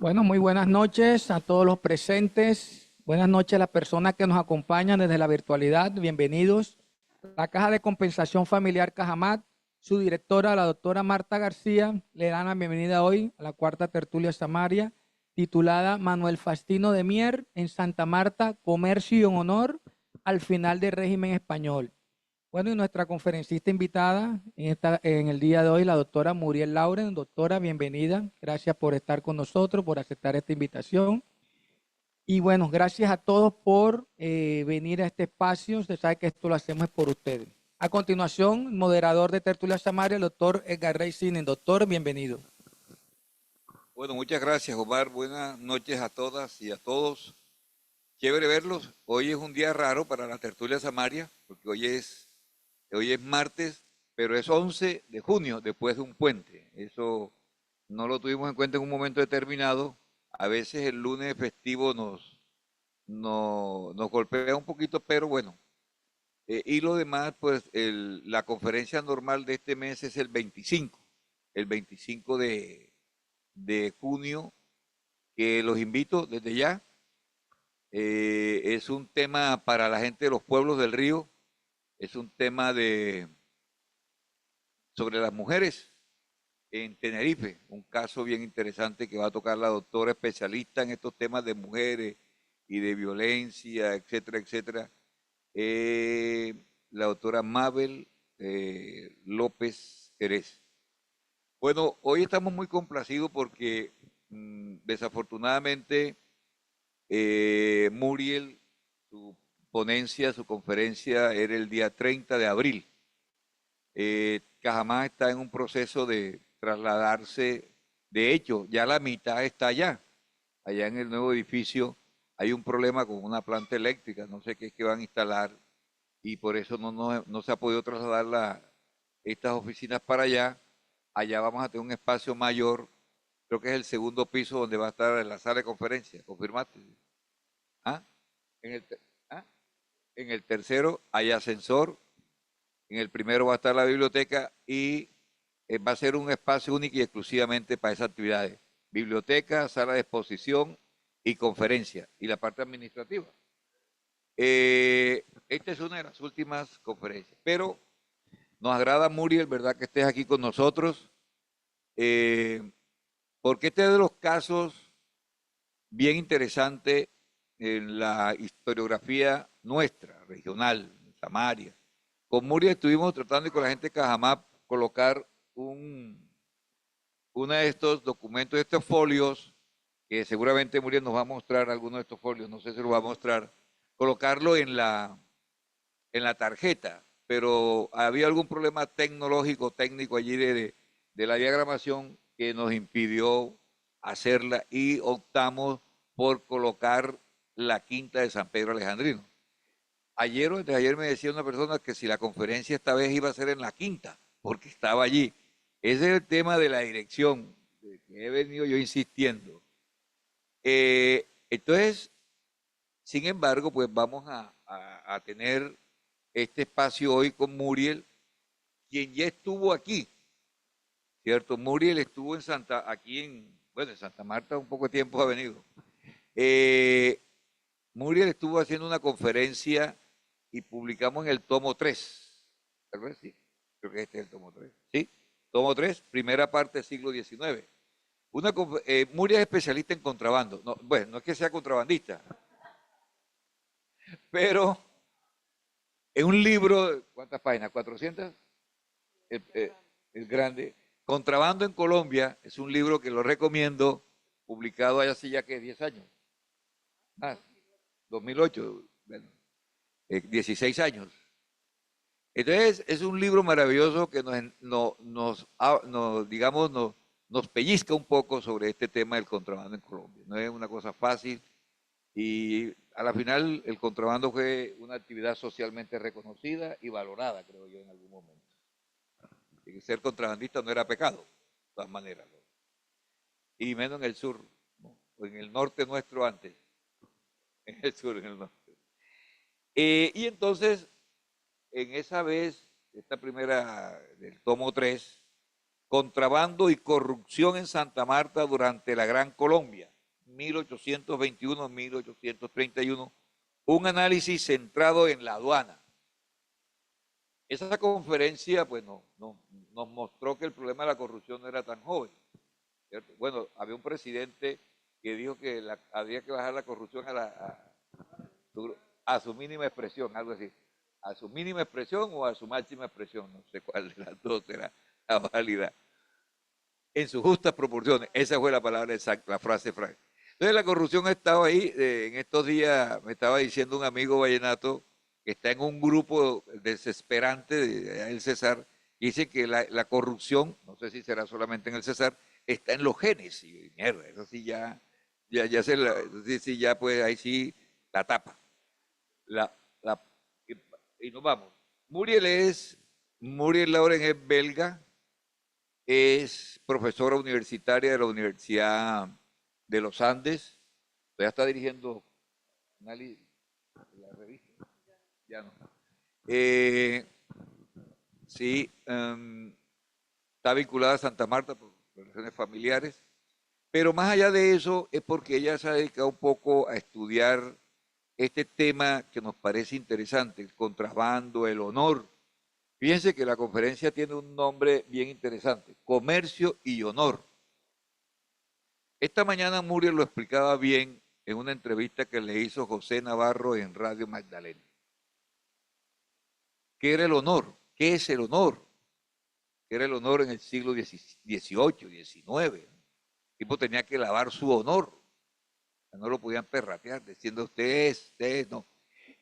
Bueno, muy buenas noches a todos los presentes. Buenas noches a las personas que nos acompañan desde la virtualidad. Bienvenidos. La Caja de Compensación Familiar Cajamat, su directora, la doctora Marta García, le dan la bienvenida hoy a la cuarta tertulia Samaria, titulada Manuel Faustino de Mier en Santa Marta, Comercio en Honor al final del régimen español. Bueno, y nuestra conferencista invitada en el día de hoy, la doctora Muriel Lauren. Doctora, bienvenida. Gracias por estar con nosotros, por aceptar esta invitación. Y bueno, gracias a todos por venir a este espacio. Usted sabe que esto lo hacemos por ustedes. A continuación, moderador de Tertulia Samaria, el doctor Edgar Rey Sinen. Doctor, bienvenido. Bueno, muchas gracias, Omar. Buenas noches a todas y a todos. Chévere verlos. Hoy es un día raro para la tertulia Samaria, porque hoy es martes, pero es 11 de junio, después de un puente. Eso no lo tuvimos en cuenta en un momento determinado. A veces el lunes festivo nos golpea un poquito, pero bueno. Y lo demás, pues la conferencia normal de este mes es el 25 de junio, que los invito desde ya. Es un tema para la gente de los pueblos del río, es un tema sobre las mujeres en Tenerife, un caso bien interesante que va a tocar la doctora especialista en estos temas de mujeres y de violencia, etcétera, etcétera, eh, la doctora Mabel López Jerez. Bueno, hoy estamos muy complacidos porque desafortunadamente Muriel, su ponencia, su conferencia era el día 30 de abril. Cajamá está en un proceso de trasladarse. De hecho, ya la mitad está allá. Allá en el nuevo edificio hay un problema con una planta eléctrica, no sé qué es que van a instalar y por eso no se ha podido trasladar estas oficinas para allá. Allá vamos a tener un espacio mayor, creo que es el segundo piso donde va a estar la sala de conferencia. ¿Confirmaste? ¿Ah? En el, ¿ah? En el tercero hay ascensor, en el primero va a estar la biblioteca y va a ser un espacio único y exclusivamente para esas actividades. Biblioteca, sala de exposición y conferencia, y la parte administrativa. Esta es una de las últimas conferencias, pero nos agrada, Muriel, ¿verdad?, que estés aquí con nosotros, porque este es de los casos bien interesantes en la historiografía nuestra, regional, Samaria. Con Muriel estuvimos tratando y con la gente de Cajamá colocar uno de estos documentos, de estos folios, que seguramente Muriel nos va a mostrar algunos de estos folios, no sé si lo va a mostrar, colocarlo en la tarjeta, pero había algún problema tecnológico, técnico allí de la diagramación que nos impidió hacerla y optamos por colocar la quinta de San Pedro Alejandrino. Ayer o antes de ayer me decía una persona que si la conferencia esta vez iba a ser en la quinta, porque estaba allí. Ese es el tema de la dirección, de que he venido yo insistiendo. Entonces, sin embargo, pues vamos a tener este espacio hoy con Muriel, quien ya estuvo aquí, ¿cierto? Muriel estuvo en Santa Marta un poco de tiempo ha venido. Eh, Muriel estuvo haciendo una conferencia y publicamos en el tomo 3. Tal vez sí, creo que este es el tomo 3. ¿Sí? Tomo 3, primera parte del siglo XIX. Muriel es especialista en contrabando. No, bueno, no es que sea contrabandista, pero en un libro, ¿cuántas páginas? ¿400? El grande. Contrabando en Colombia es un libro que lo recomiendo, publicado hace ya que 10 años. Más, 2008, bueno, 16 años. Entonces, es un libro maravilloso que digamos, nos pellizca un poco sobre este tema del contrabando en Colombia. No es una cosa fácil y a la final el contrabando fue una actividad socialmente reconocida y valorada, creo yo, en algún momento. Y ser contrabandista no era pecado, de todas maneras, ¿no? Y menos en el sur, ¿no? O en el norte nuestro antes, en el sur, en el norte. Y entonces, en esa vez, esta primera del tomo 3, contrabando y corrupción en Santa Marta durante la Gran Colombia. 1821-1831, un análisis centrado en la aduana. Esa conferencia pues, nos mostró que el problema de la corrupción no era tan joven, ¿cierto? Bueno, había un presidente que dijo que había que bajar la corrupción a su mínima expresión, algo así. A su mínima expresión o a su máxima expresión, no sé cuál de las dos era la válida. En sus justas proporciones, esa fue la palabra exacta, la frase franca. Entonces la corrupción ha estado ahí, en estos días me estaba diciendo un amigo vallenato que está en un grupo desesperante de el Cesar, y dice que la corrupción, no sé si será solamente en el Cesar, está en los genes, y mierda, eso sí sí, ya pues ahí sí la tapa. La, y nos vamos. Muriel Lauren es belga, es profesora universitaria de la Universidad de los Andes, ya está dirigiendo la revista, ya no. Sí, está vinculada a Santa Marta por relaciones familiares, pero más allá de eso es porque ella se ha dedicado un poco a estudiar este tema que nos parece interesante, el contrabando, el honor. Fíjense que la conferencia tiene un nombre bien interesante, Comercio y Honor. Esta mañana Muriel lo explicaba bien en una entrevista que le hizo José Navarro en Radio Magdalena. ¿Qué era el honor? ¿Qué es el honor? ¿Qué era el honor en el siglo XVIII, XIX? El tipo tenía que lavar su honor. No lo podían perratear diciendo usted no.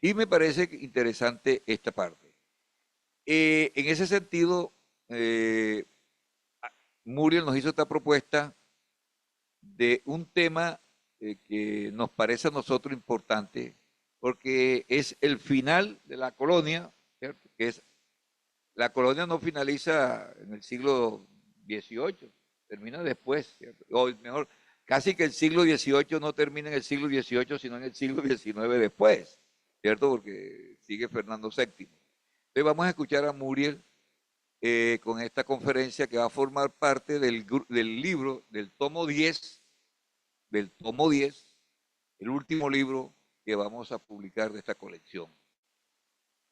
Y me parece interesante esta parte. En ese sentido, Muriel nos hizo esta propuesta de un tema que nos parece a nosotros importante, porque es el final de la colonia, ¿cierto? La colonia no finaliza en el siglo XVIII, termina después, ¿cierto? O mejor, casi que el siglo XVIII no termina en el siglo XVIII, sino en el siglo XIX después, ¿cierto? Porque sigue Fernando VII. Entonces vamos a escuchar a Muriel con esta conferencia que va a formar parte del libro, del tomo 10, el último libro que vamos a publicar de esta colección.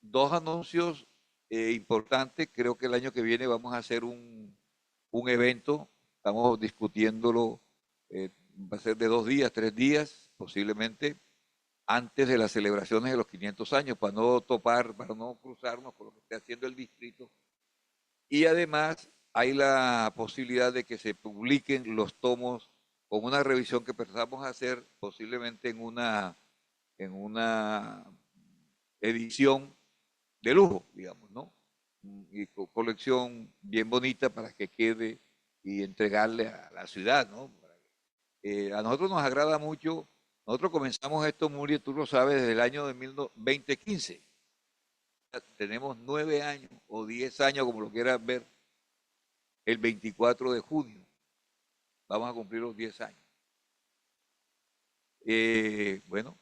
Dos anuncios importantes, creo que el año que viene vamos a hacer un evento, estamos discutiéndolo, va a ser de 2 días, 3 días, posiblemente, antes de las celebraciones de los 500 años, para no cruzarnos con lo que esté haciendo el distrito. Y además hay la posibilidad de que se publiquen los tomos con una revisión que pensamos hacer posiblemente en una edición de lujo, digamos, ¿no? Y colección bien bonita para que quede y entregarle a la ciudad, ¿no? A nosotros nos agrada mucho. Nosotros comenzamos esto, Muriel, tú lo sabes, desde el año de 2015. Tenemos 9 años o 10 años, como lo quieras ver, el 24 de junio. Vamos a cumplir los 10 años. Bueno,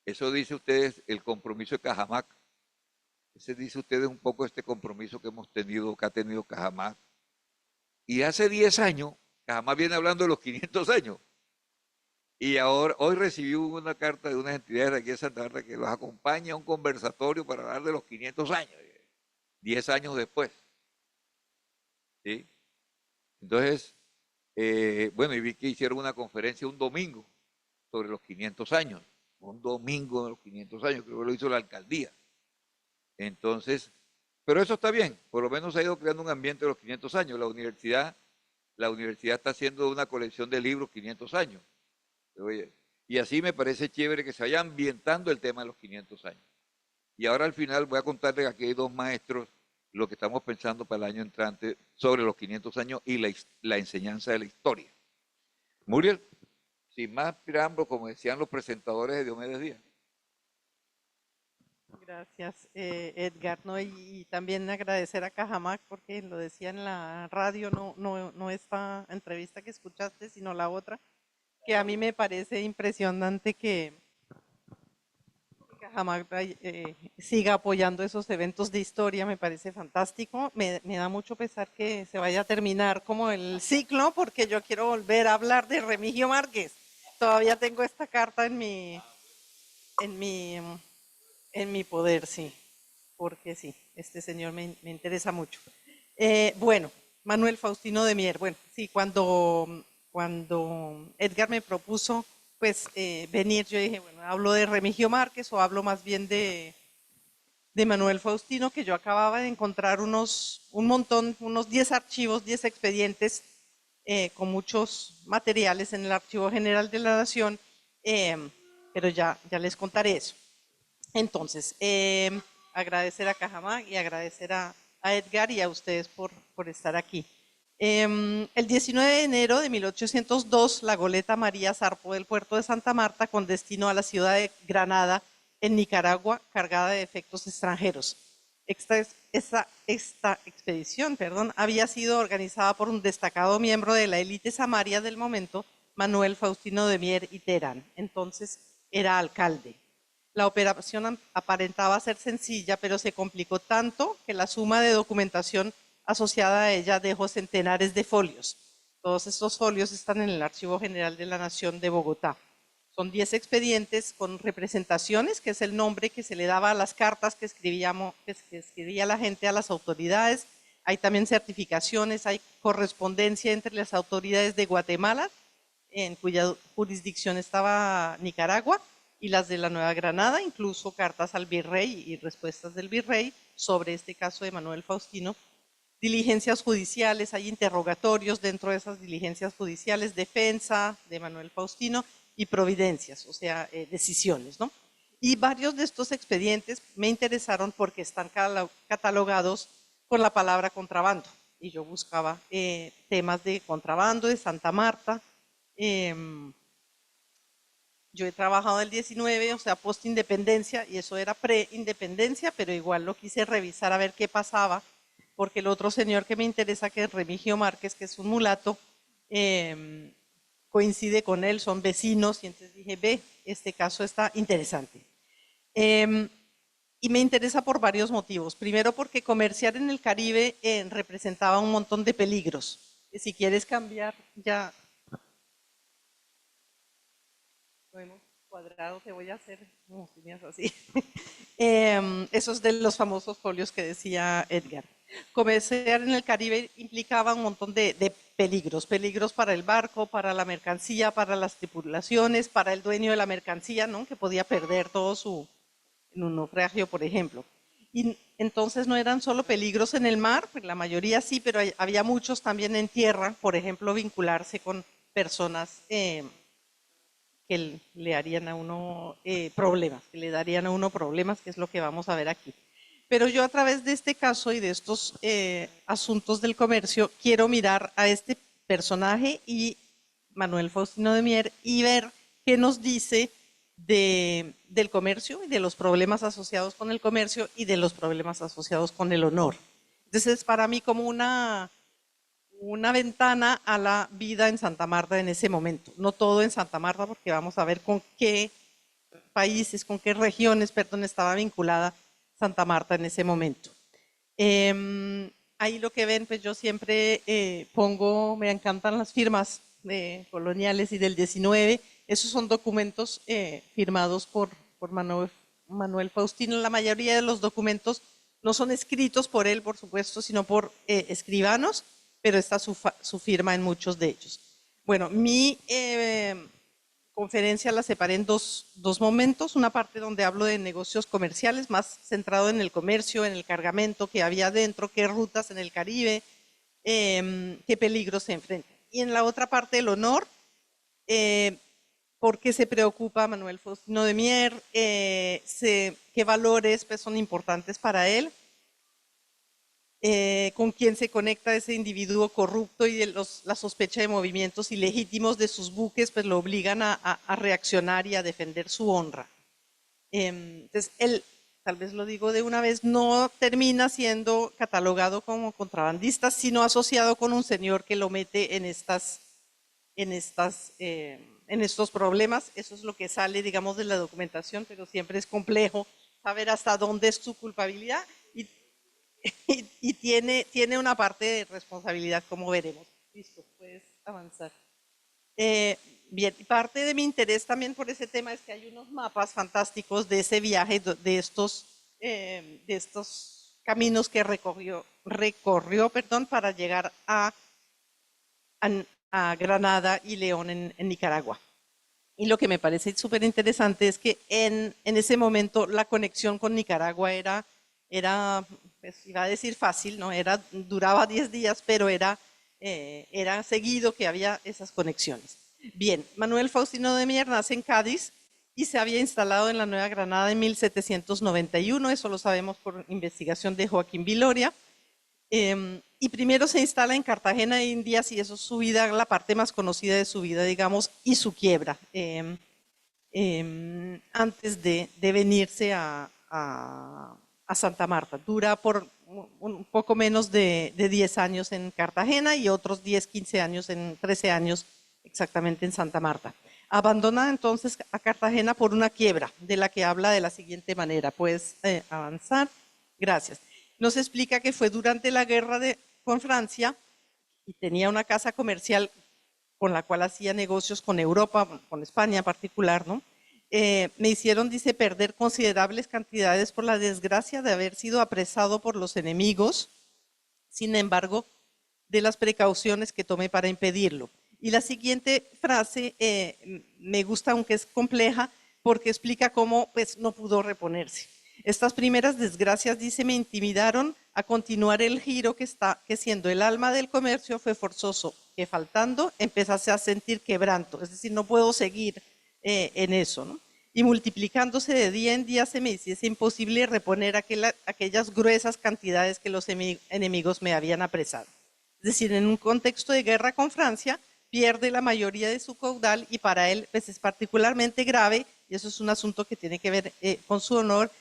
eso dice ustedes el compromiso de Cajamarca. Ese dice ustedes un poco este compromiso que hemos tenido, que ha tenido Cajamarca. Y hace 10 años, Cajamarca viene hablando de los 500 años. Y hoy recibí una carta de unas entidades de aquí de Santa Marta que los acompaña a un conversatorio para hablar de los 500 años, 10 años después. ¿Sí? Entonces, bueno, y vi que hicieron una conferencia un domingo sobre los 500 años. Un domingo de los 500 años, creo que lo hizo la alcaldía. Entonces, pero eso está bien, por lo menos se ha ido creando un ambiente de los 500 años. La universidad está haciendo una colección de libros 500 años. Y así me parece chévere que se vaya ambientando el tema de los 500 años. Y ahora al final voy a contarles que aquí hay 2 maestros lo que estamos pensando para el año entrante sobre los 500 años y la enseñanza de la historia. Muriel, sin más preámbulo, como decían los presentadores de Diomedes Díaz. Gracias, Edgar. No, y también agradecer a Cajamarca porque lo decía en la radio, no esta entrevista que escuchaste, sino la otra, que a mí me parece impresionante que Cajamarca siga apoyando esos eventos de historia, me parece fantástico. Me da mucho pesar que se vaya a terminar como el ciclo, porque yo quiero volver a hablar de Remigio Márquez. todavía tengo esta carta en mi, en mi poder, sí, porque sí, este señor me interesa mucho. Bueno, Manuel Faustino de Mier. Bueno, sí, cuando Edgar me propuso pues venir, yo dije, bueno, ¿hablo de Remigio Márquez o hablo más bien de Manuel Faustino? Que yo acababa de encontrar un montón, unos 10 archivos, 10 expedientes con muchos materiales en el Archivo General de la Nación, eh, pero ya les contaré eso. Entonces, agradecer a Cajamarca y agradecer a Edgar y a ustedes por estar aquí. El 19 de enero de 1802, la goleta María zarpó del puerto de Santa Marta con destino a la ciudad de Granada, en Nicaragua, cargada de efectos extranjeros. Esta expedición, había sido organizada por un destacado miembro de la élite samaria del momento, Manuel Faustino de Mier y Terán. Entonces era alcalde. La operación aparentaba ser sencilla, pero se complicó tanto que la suma de documentación asociada a ella dejó centenares de folios. Todos estos folios están en el Archivo General de la Nación de Bogotá. Son 10 expedientes con representaciones, que es el nombre que se le daba a las cartas que escribía la gente a las autoridades. Hay también certificaciones, hay correspondencia entre las autoridades de Guatemala, en cuya jurisdicción estaba Nicaragua, y las de la Nueva Granada, incluso cartas al virrey y respuestas del virrey sobre este caso de Manuel Faustino. Diligencias judiciales, hay interrogatorios dentro de esas diligencias judiciales, defensa de Manuel Faustino y providencias, o sea, decisiones, ¿no? Y varios de estos expedientes me interesaron porque están catalogados con la palabra contrabando. Y yo buscaba temas de contrabando de Santa Marta. Yo he trabajado el 19, o sea, post-independencia, y eso era pre-independencia, pero igual lo quise revisar a ver qué pasaba, porque el otro señor que me interesa, que es Remigio Márquez, que es un mulato, coincide con él, son vecinos, y entonces dije, ve, este caso está interesante. Y me interesa por varios motivos. Primero, porque comerciar en el Caribe representaba un montón de peligros. Si quieres cambiar ya... Lo hemos cuadrado, te voy a hacer así. Esos de los famosos folios que decía Edgar. Comerciar en el Caribe implicaba un montón de peligros. Peligros para el barco, para la mercancía, para las tripulaciones, para el dueño de la mercancía, ¿no? Que podía perder todo en un naufragio, por ejemplo. Y entonces no eran solo peligros en el mar, pues la mayoría sí, pero había muchos también en tierra, por ejemplo, vincularse con personas que le harían a uno problemas, que le darían a uno problemas, que es lo que vamos a ver aquí. Pero yo a través de este caso y de estos asuntos del comercio, quiero mirar a este personaje y Manuel Faustino de Mier y ver qué nos dice del comercio y de los problemas asociados con el comercio y de los problemas asociados con el honor. Entonces, para mí como una ventana a la vida en Santa Marta en ese momento. No todo en Santa Marta, porque vamos a ver con qué países, con qué regiones, estaba vinculada Santa Marta en ese momento. Ahí lo que ven, pues yo siempre pongo, me encantan las firmas coloniales y del 19. Esos son documentos firmados por Manuel Faustino. La mayoría de los documentos no son escritos por él, por supuesto, sino por escribanos, pero está su firma en muchos de ellos. Bueno, mi conferencia la separé en dos momentos, una parte donde hablo de negocios comerciales, más centrado en el comercio, en el cargamento que había dentro, qué rutas en el Caribe, qué peligros se enfrentan. Y en la otra parte el honor, por qué se preocupa Manuel Faustino de Mier, qué valores pues, son importantes para él, con quién se conecta ese individuo corrupto y la sospecha de movimientos ilegítimos de sus buques, pues lo obligan a reaccionar y a defender su honra. Entonces, él, tal vez lo digo de una vez, no termina siendo catalogado como contrabandista, sino asociado con un señor que lo mete en estos problemas. Eso es lo que sale, digamos, de la documentación, pero siempre es complejo saber hasta dónde es su culpabilidad. Y tiene una parte de responsabilidad, como veremos. Listo, puedes avanzar. Bien, parte de mi interés también por ese tema es que hay unos mapas fantásticos de ese viaje, de estos caminos que recorrió, para llegar a Granada y León en Nicaragua. Y lo que me parece súper interesante es que en ese momento la conexión con Nicaragua era pues, iba a decir fácil, ¿no? Duraba 10 días, pero era seguido que había esas conexiones. Bien, Manuel Faustino de Mier nace en Cádiz y se había instalado en la Nueva Granada en 1791, eso lo sabemos por investigación de Joaquín Viloria. Y primero se instala en Cartagena de Indias y eso es su vida, la parte más conocida de su vida, digamos, y su quiebra, antes de venirse a Santa Marta. Dura por un poco menos de 10 años en Cartagena y otros 10, 15 años, 13 años exactamente en Santa Marta. Abandona entonces a Cartagena por una quiebra, de la que habla de la siguiente manera. Puedes avanzar. Gracias. Nos explica que fue durante la guerra con Francia y tenía una casa comercial con la cual hacía negocios con Europa, con España en particular, ¿no? Me hicieron, dice, perder considerables cantidades por la desgracia de haber sido apresado por los enemigos, sin embargo, de las precauciones que tomé para impedirlo. Y la siguiente frase me gusta, aunque es compleja, porque explica cómo pues, no pudo reponerse. Estas primeras desgracias, dice, me intimidaron a continuar el giro que siendo el alma del comercio fue forzoso, que faltando empezase a sentir quebranto, es decir, no puedo seguir en eso, ¿no? Y multiplicándose de día en día se me hiciese imposible reponer aquellas gruesas cantidades que los enemigos me habían apresado. Es decir, en un contexto de guerra con Francia, pierde la mayoría de su caudal y para él pues, es particularmente grave, y eso es un asunto que tiene que ver con su honor.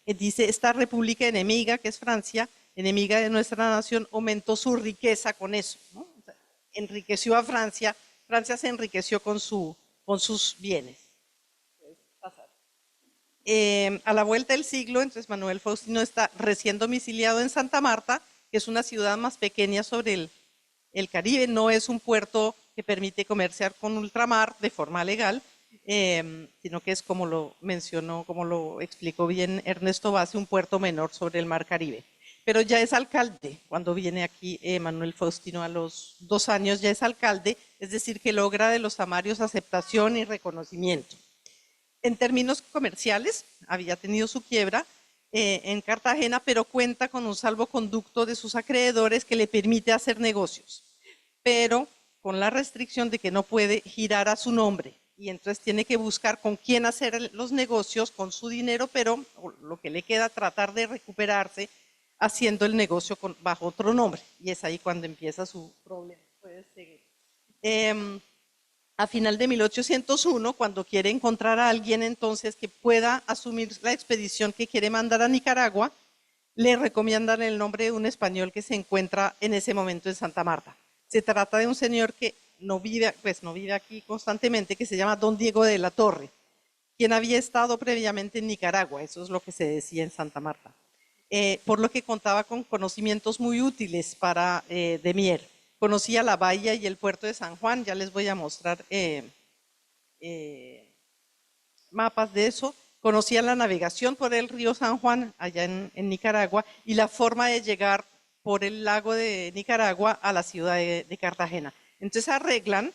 Dice, esta república enemiga, que es Francia, enemiga de nuestra nación, aumentó su riqueza con eso, ¿no? O sea, enriqueció a Francia, Francia se enriqueció con sus bienes. A la vuelta del siglo, entonces Manuel Faustino está recién domiciliado en Santa Marta, que es una ciudad más pequeña sobre el Caribe, no es un puerto que permite comerciar con ultramar de forma legal, sino que es como lo mencionó, como lo explicó bien Ernesto Base, un puerto menor sobre el mar Caribe. Pero ya es alcalde, cuando viene aquí Manuel Faustino a los 2 años, ya es alcalde, es decir, que logra de los samarios aceptación y reconocimiento. En términos comerciales, había tenido su quiebra en Cartagena, pero cuenta con un salvoconducto de sus acreedores que le permite hacer negocios, pero con la restricción de que no puede girar a su nombre y entonces tiene que buscar con quién hacer los negocios con su dinero, pero lo que le queda tratar de recuperarse haciendo el negocio bajo otro nombre, y es ahí cuando empieza su problema. Puedes seguir. A final de 1801, cuando quiere encontrar a alguien entonces que pueda asumir la expedición que quiere mandar a Nicaragua, le recomiendan el nombre de un español que se encuentra en ese momento en Santa Marta. Se trata de un señor que no vive aquí constantemente, que se llama Don Diego de la Torre, quien había estado previamente en Nicaragua, eso es lo que se decía en Santa Marta, por lo que contaba con conocimientos muy útiles para de Mier. Conocía la bahía y el puerto de San Juan, ya les voy a mostrar mapas de eso. Conocía la navegación por el río San Juan, allá en Nicaragua, y la forma de llegar por el lago de Nicaragua a la ciudad de Cartagena. Entonces arreglan,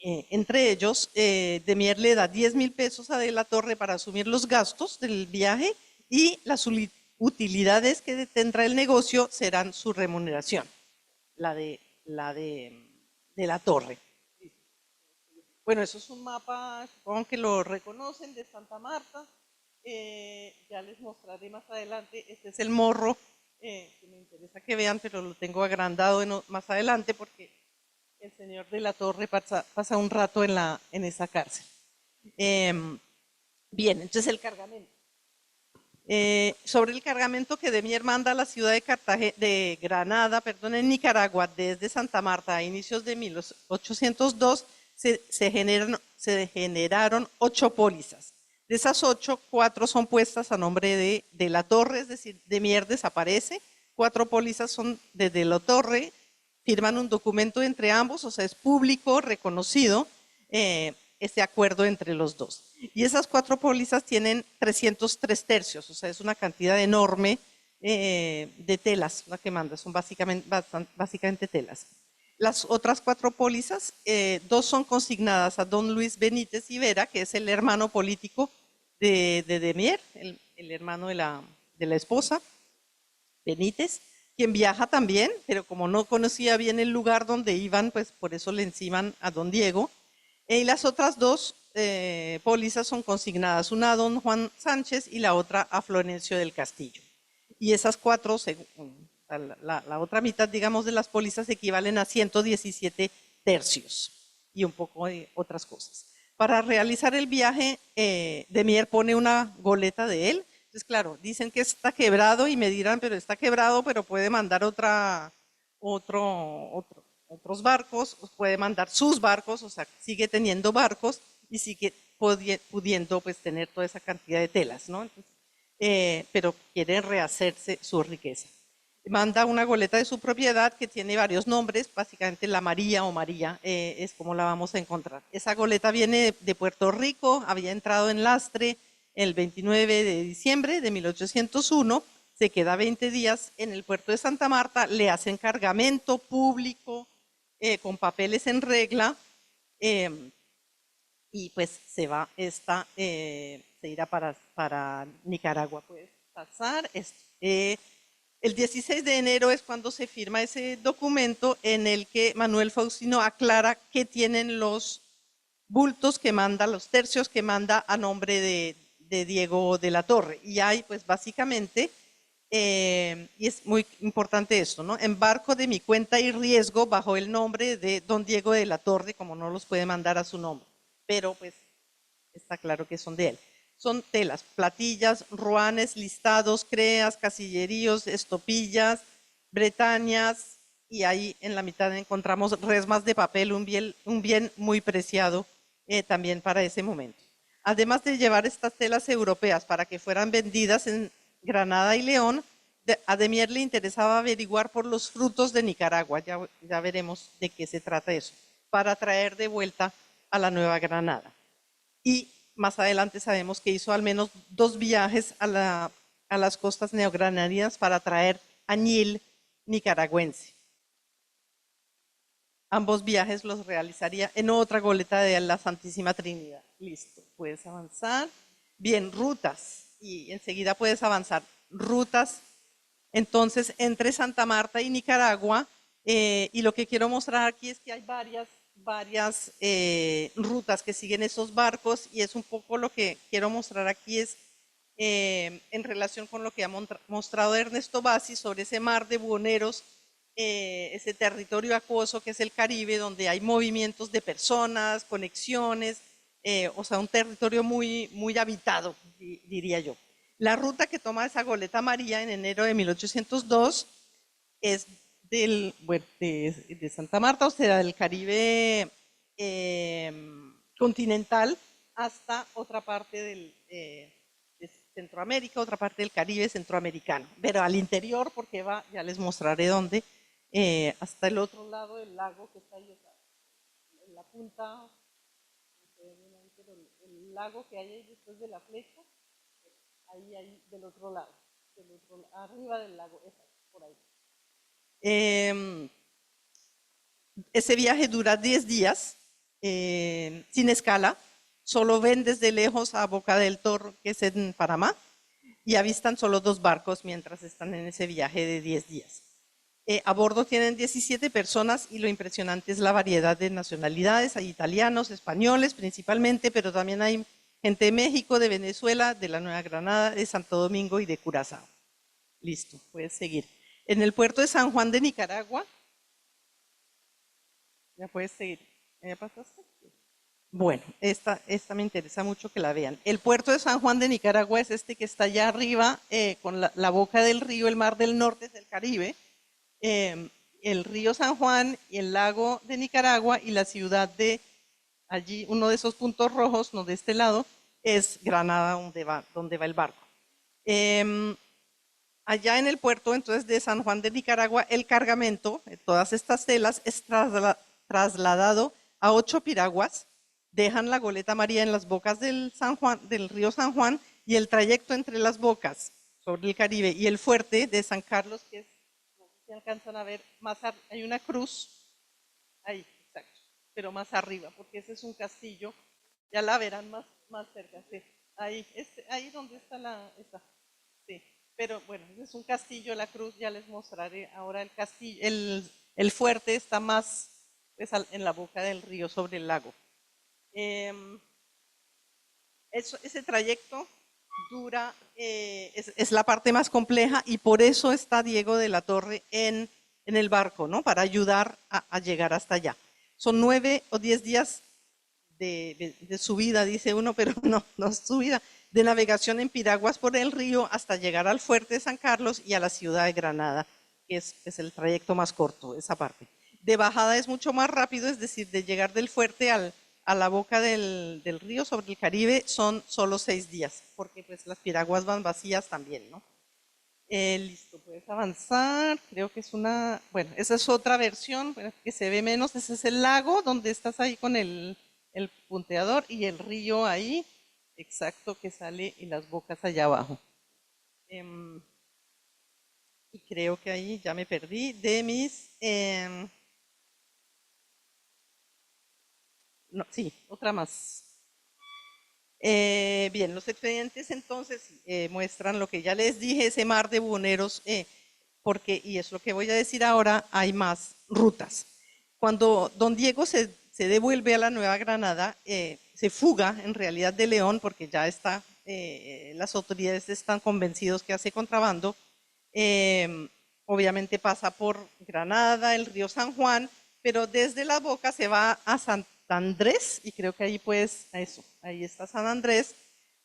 entre ellos, de Mier le da 10,000 pesos a De la Torre para asumir los gastos del viaje y las utilidades que tendrá el negocio serán su remuneración, la de la Torre. Bueno, eso es un mapa, supongo que lo reconocen, de Santa Marta. Ya les mostraré más adelante. Este es el morro, que me interesa que vean, pero lo tengo agrandado más adelante porque el señor de la Torre pasa un rato en esa cárcel. Bien, entonces el cargamento. Sobre el cargamento que de Mier manda a la ciudad de Granada, en Nicaragua, desde Santa Marta a inicios de 1802, se generaron 8 pólizas. De esas 8, 4 son puestas a nombre de la Torre, es decir, de Mier desaparece. 4 pólizas son de la Torre, firman un documento entre ambos, o sea, es público, reconocido, este acuerdo entre los dos. Y esas 4 pólizas tienen 303 tercios, o sea, es una cantidad enorme de telas la que manda, son básicamente telas. Las otras 4 pólizas, 2 son consignadas a don Luis Benítez Ivera, que es el hermano político de Demier, el hermano de la esposa, Benítez, quien viaja también, pero como no conocía bien el lugar donde iban, pues por eso le enciman a don Diego. Y las otras 2 pólizas son consignadas, una a don Juan Sánchez y la otra a Florencio del Castillo. Y esas 4, la otra mitad, digamos, de las pólizas equivalen a 117 tercios y un poco de otras cosas. Para realizar el viaje, Demier pone una goleta de él. Entonces, claro, dicen que está quebrado y me dirán, pero está quebrado, pero puede mandar otros barcos, puede mandar sus barcos, o sea, sigue teniendo barcos y sigue pudiendo pues tener toda esa cantidad de telas, ¿no? Entonces, pero quiere rehacerse su riqueza. Manda una goleta de su propiedad que tiene varios nombres, básicamente la María o María es como la vamos a encontrar. Esa goleta viene de Puerto Rico, había entrado en lastre el 29 de diciembre de 1801, se queda 20 días en el puerto de Santa Marta, le hacen cargamento público con papeles en regla y pues se va se irá para Nicaragua. Puedes pasar esto. El 16 de enero es cuando se firma ese documento en el que Manuel Faustino aclara qué tienen los bultos que manda, los tercios que manda a nombre de Diego de la Torre. Y hay pues básicamente, y es muy importante esto, ¿no? Embarco de mi cuenta y riesgo bajo el nombre de don Diego de la Torre, como no los puede mandar a su nombre, pero pues está claro que son de él. Son telas, platillas, ruanes, listados, creas, casilleríos, estopillas, bretañas, y ahí en la mitad encontramos resmas de papel, un bien muy preciado también para ese momento. Además de llevar estas telas europeas para que fueran vendidas en Granada y León, a Demier le interesaba averiguar por los frutos de Nicaragua, ya veremos de qué se trata eso, para traer de vuelta a la Nueva Granada. Y más adelante sabemos que hizo al menos 2 viajes a las costas neogranadinas para traer añil nicaragüense. Ambos viajes los realizaría en otra goleta de la Santísima Trinidad. Listo, puedes avanzar. Bien, rutas. Y enseguida puedes avanzar. Rutas, entonces, entre Santa Marta y Nicaragua. Y lo que quiero mostrar aquí es que hay varias rutas que siguen esos barcos, y es un poco lo que quiero mostrar aquí es en relación con lo que ha mostrado Ernesto Bassi sobre ese mar de buhoneros, ese territorio acuoso que es el Caribe, donde hay movimientos de personas, conexiones, o sea, un territorio muy, muy habitado, diría yo. La ruta que toma esa goleta María en enero de 1802 es de Santa Marta, o sea, del Caribe continental hasta otra parte de Centroamérica, otra parte del Caribe centroamericano, pero al interior, porque va, ya les mostraré dónde, hasta el otro lado del lago que está ahí, en la punta, el lago que hay ahí después de la flecha, ahí del otro lado, arriba del lago, por ahí. Ese viaje dura 10 días, sin escala, solo ven desde lejos a Boca del Toro, que es en Panamá, y avistan solo 2 barcos mientras están en ese viaje de 10 días. A bordo tienen 17 personas y lo impresionante es la variedad de nacionalidades. Hay italianos, españoles principalmente, pero también hay gente de México, de Venezuela, de la Nueva Granada, de Santo Domingo y de Curazao. Listo, puedes seguir. En el puerto de San Juan de Nicaragua, ya puedes seguir. ¿Ya pasaste? Bueno, esta me interesa mucho que la vean. El puerto de San Juan de Nicaragua es este que está allá arriba, con la boca del río, el mar del norte es el Caribe, el río San Juan y el lago de Nicaragua, y la ciudad de allí, uno de esos puntos rojos, no de este lado, es Granada, donde va el barco. Allá en el puerto, entonces, de San Juan de Nicaragua, el cargamento, todas estas telas, es trasladado a 8 piraguas, dejan la goleta María en las bocas del río San Juan, y el trayecto entre las bocas sobre el Caribe y el fuerte de San Carlos, que es, no sé si alcanzan a ver, hay una cruz, ahí, exacto, pero más arriba, porque ese es un castillo, ya la verán más cerca, sí. Ahí, ahí donde está sí. Pero bueno, ese es un castillo, la cruz, ya les mostraré ahora el castillo. El fuerte está más pues, en la boca del río, sobre el lago. Ese trayecto dura, es la parte más compleja, y por eso está Diego de la Torre en el barco, ¿no? Para ayudar a llegar hasta allá. Son 9 o 10 días de subida, dice uno, pero no es subida, de navegación en piraguas por el río hasta llegar al fuerte de San Carlos y a la ciudad de Granada, que es el trayecto más corto, esa parte. De bajada es mucho más rápido, es decir, de llegar del fuerte a la boca del río sobre el Caribe son solo 6 días, porque pues las piraguas van vacías también, ¿no? Listo, puedes avanzar. Creo que es bueno, esa es otra versión, bueno, que se ve menos. Ese es el lago donde estás ahí con el punteador, y el río ahí, exacto, que sale, y las bocas allá abajo. Y creo que ahí ya me perdí de mis... no, sí, otra más. Bien, los expedientes entonces muestran lo que ya les dije, ese mar de buhoneros, porque, y es lo que voy a decir ahora, hay más rutas. Cuando don Diego se devuelve a la Nueva Granada, se fuga en realidad de León, porque ya está, las autoridades están convencidos que hace contrabando. Obviamente pasa por Granada, el río San Juan, pero desde la boca se va a San Andrés, y creo que ahí pues, ahí está San Andrés,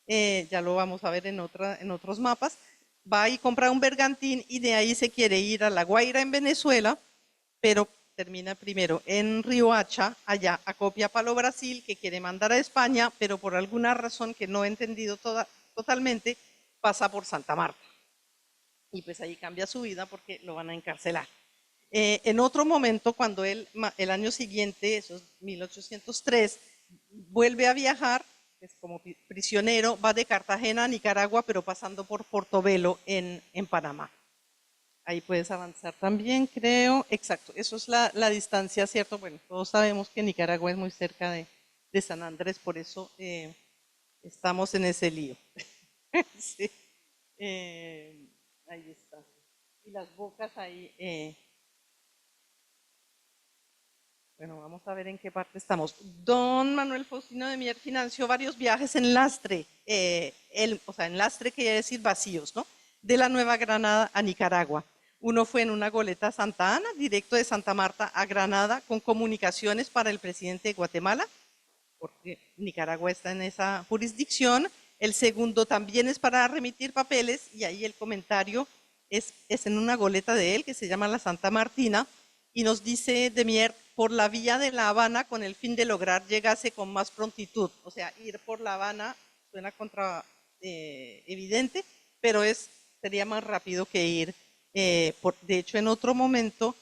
ya lo vamos a ver en otros mapas. Va y compra un bergantín, y de ahí se quiere ir a La Guaira en Venezuela, pero termina primero en Riohacha, allá acopia Palo Brasil, que quiere mandar a España, pero por alguna razón que no he entendido totalmente, pasa por Santa Marta. Y pues ahí cambia su vida porque lo van a encarcelar. En otro momento, cuando él, el año siguiente, eso es 1803, vuelve a viajar, es como prisionero, va de Cartagena a Nicaragua, pero pasando por Portobelo en Panamá. Ahí puedes avanzar también, creo. Exacto, eso es la distancia, ¿cierto? Bueno, todos sabemos que Nicaragua es muy cerca de San Andrés, por eso estamos en ese lío. Sí. Ahí está. Y las bocas ahí. Bueno, vamos a ver en qué parte estamos. Don Manuel Faustino de Mier financió varios viajes en lastre, o sea, en lastre quiere decir vacíos, ¿no? De la Nueva Granada a Nicaragua. Uno fue en una goleta Santa Ana, directo de Santa Marta a Granada, con comunicaciones para el presidente de Guatemala, porque Nicaragua está en esa jurisdicción. El segundo también es para remitir papeles, y ahí el comentario es en una goleta de él que se llama la Santa Martina, y nos dice de Mier, por la vía de La Habana con el fin de lograr llegase con más prontitud. O sea, ir por La Habana suena evidente, pero sería más rápido que ir. De hecho, en otro momento,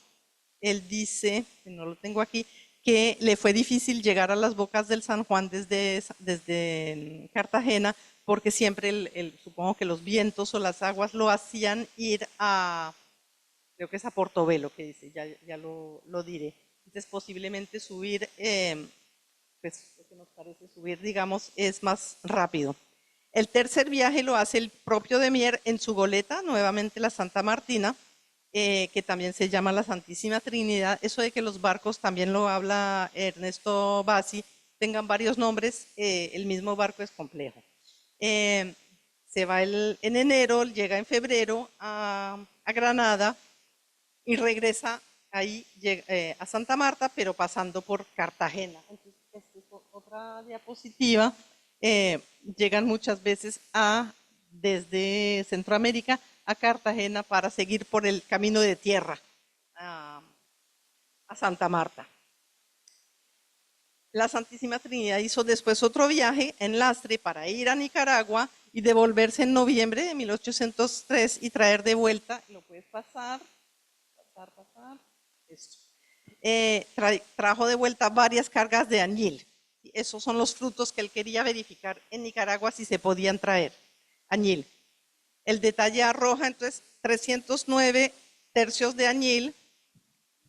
él dice, que no lo tengo aquí, que le fue difícil llegar a las bocas del San Juan desde Cartagena, porque siempre supongo que los vientos o las aguas lo hacían ir creo que es a Portobelo, que dice, ya lo diré. Entonces posiblemente subir, pues lo que nos parece subir, digamos, es más rápido. El tercer viaje lo hace el propio de Mier en su goleta, nuevamente la Santa Martina, que también se llama la Santísima Trinidad. Eso de que los barcos, también lo habla Ernesto Bassi, tengan varios nombres, el mismo barco es complejo. Se va en enero, llega en febrero a Granada, y regresa ahí a Santa Marta, pero pasando por Cartagena. Entonces, esta es otra diapositiva. Llegan muchas veces desde Centroamérica a Cartagena para seguir por el camino de tierra a Santa Marta. La Santísima Trinidad hizo después otro viaje en lastre para ir a Nicaragua, y devolverse en noviembre de 1803 y traer de vuelta, lo puedes pasar, esto. Trajo de vuelta varias cargas de añil. Esos son los frutos que él quería verificar en Nicaragua si se podían traer, añil. El detalle arroja entonces 309 tercios de añil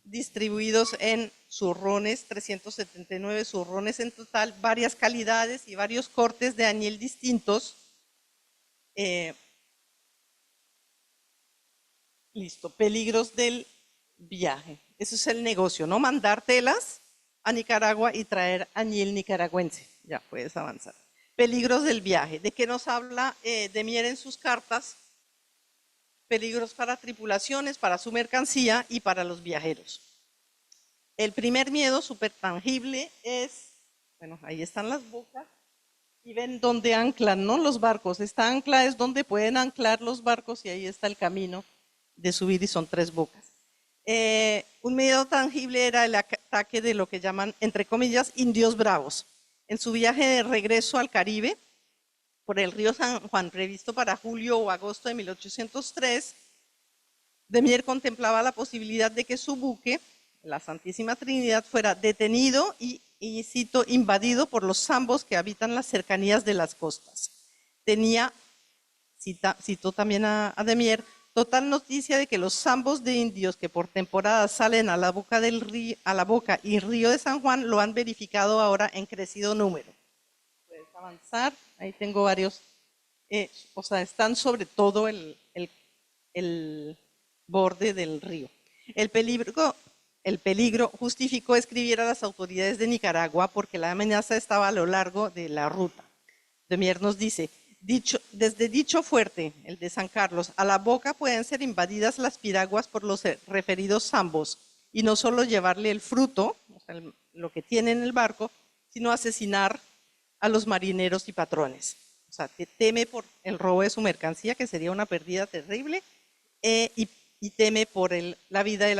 distribuidos en zurrones, 379 zurrones en total, varias calidades y varios cortes de añil distintos. Listo, peligros del viaje. Eso es el negocio, ¿no? Mandar telas a Nicaragua y traer añil nicaragüense. Ya puedes avanzar. Peligros del viaje. ¿De qué nos habla Demier en sus cartas? Peligros para tripulaciones, para su mercancía y para los viajeros. El primer miedo súper tangible es, bueno, ahí están las bocas y ven dónde anclan, ¿no? Los barcos. Esta ancla es donde pueden anclar los barcos y ahí está el camino de subir y son 3 bocas. Un miedo tangible era el ataque de lo que llaman, entre comillas, indios bravos. En su viaje de regreso al Caribe, por el río San Juan, previsto para julio o agosto de 1803, Demier contemplaba la posibilidad de que su buque, la Santísima Trinidad, fuera detenido y cito, invadido por los zambos que habitan las cercanías de las costas. Tenía, citó también a Demier, total noticia de que los zambos de indios que por temporada salen a la boca del río, a la boca y río de San Juan lo han verificado ahora en crecido número. Puedes avanzar, ahí tengo varios, o sea, están sobre todo el borde del río. El peligro justificó escribir a las autoridades de Nicaragua porque la amenaza estaba a lo largo de la ruta. Demier nos dice, desde dicho fuerte, el de San Carlos, a la boca pueden ser invadidas las piraguas por los referidos zambos y no solo llevarle el fruto, o sea, lo que tiene en el barco, sino asesinar a los marineros y patrones. O sea, teme por el robo de su mercancía, que sería una pérdida terrible, y teme por la vida de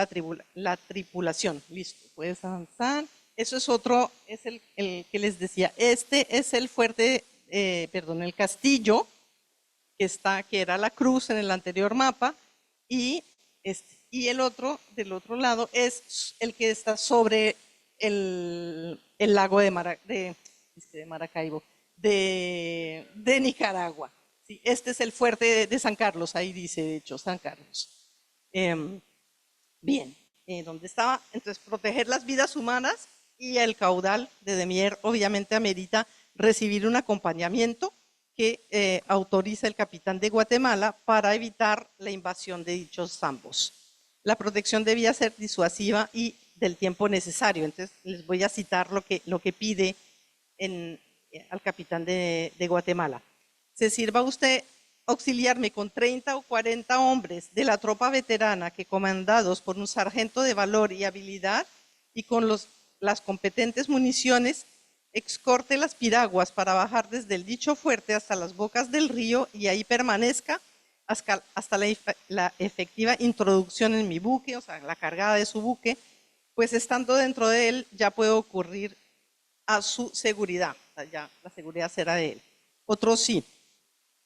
la tripulación. Listo, puedes avanzar. Eso es otro, es el que les decía. Este es el fuerte, el castillo, que era la cruz en el anterior mapa, y el otro, del otro lado, es el que está sobre el lago de Maracaibo, de Nicaragua. Sí, este es el fuerte de San Carlos, ahí dice, de hecho, San Carlos. Bien, ¿dónde estaba? Entonces, proteger las vidas humanas y el caudal de Demier obviamente amerita recibir un acompañamiento que autoriza el capitán de Guatemala para evitar la invasión de dichos zambos. La protección debía ser disuasiva y del tiempo necesario. Entonces, les voy a citar lo que pide al capitán de Guatemala. Se sirva usted auxiliarme con 30 o 40 hombres de la tropa veterana que, comandados por un sargento de valor y habilidad y con las competentes municiones, excorte las piraguas para bajar desde el dicho fuerte hasta las bocas del río y ahí permanezca hasta la efectiva introducción en mi buque, o sea, la cargada de su buque, pues estando dentro de él ya puede ocurrir a su seguridad, o sea, ya la seguridad será de él. Otro sí,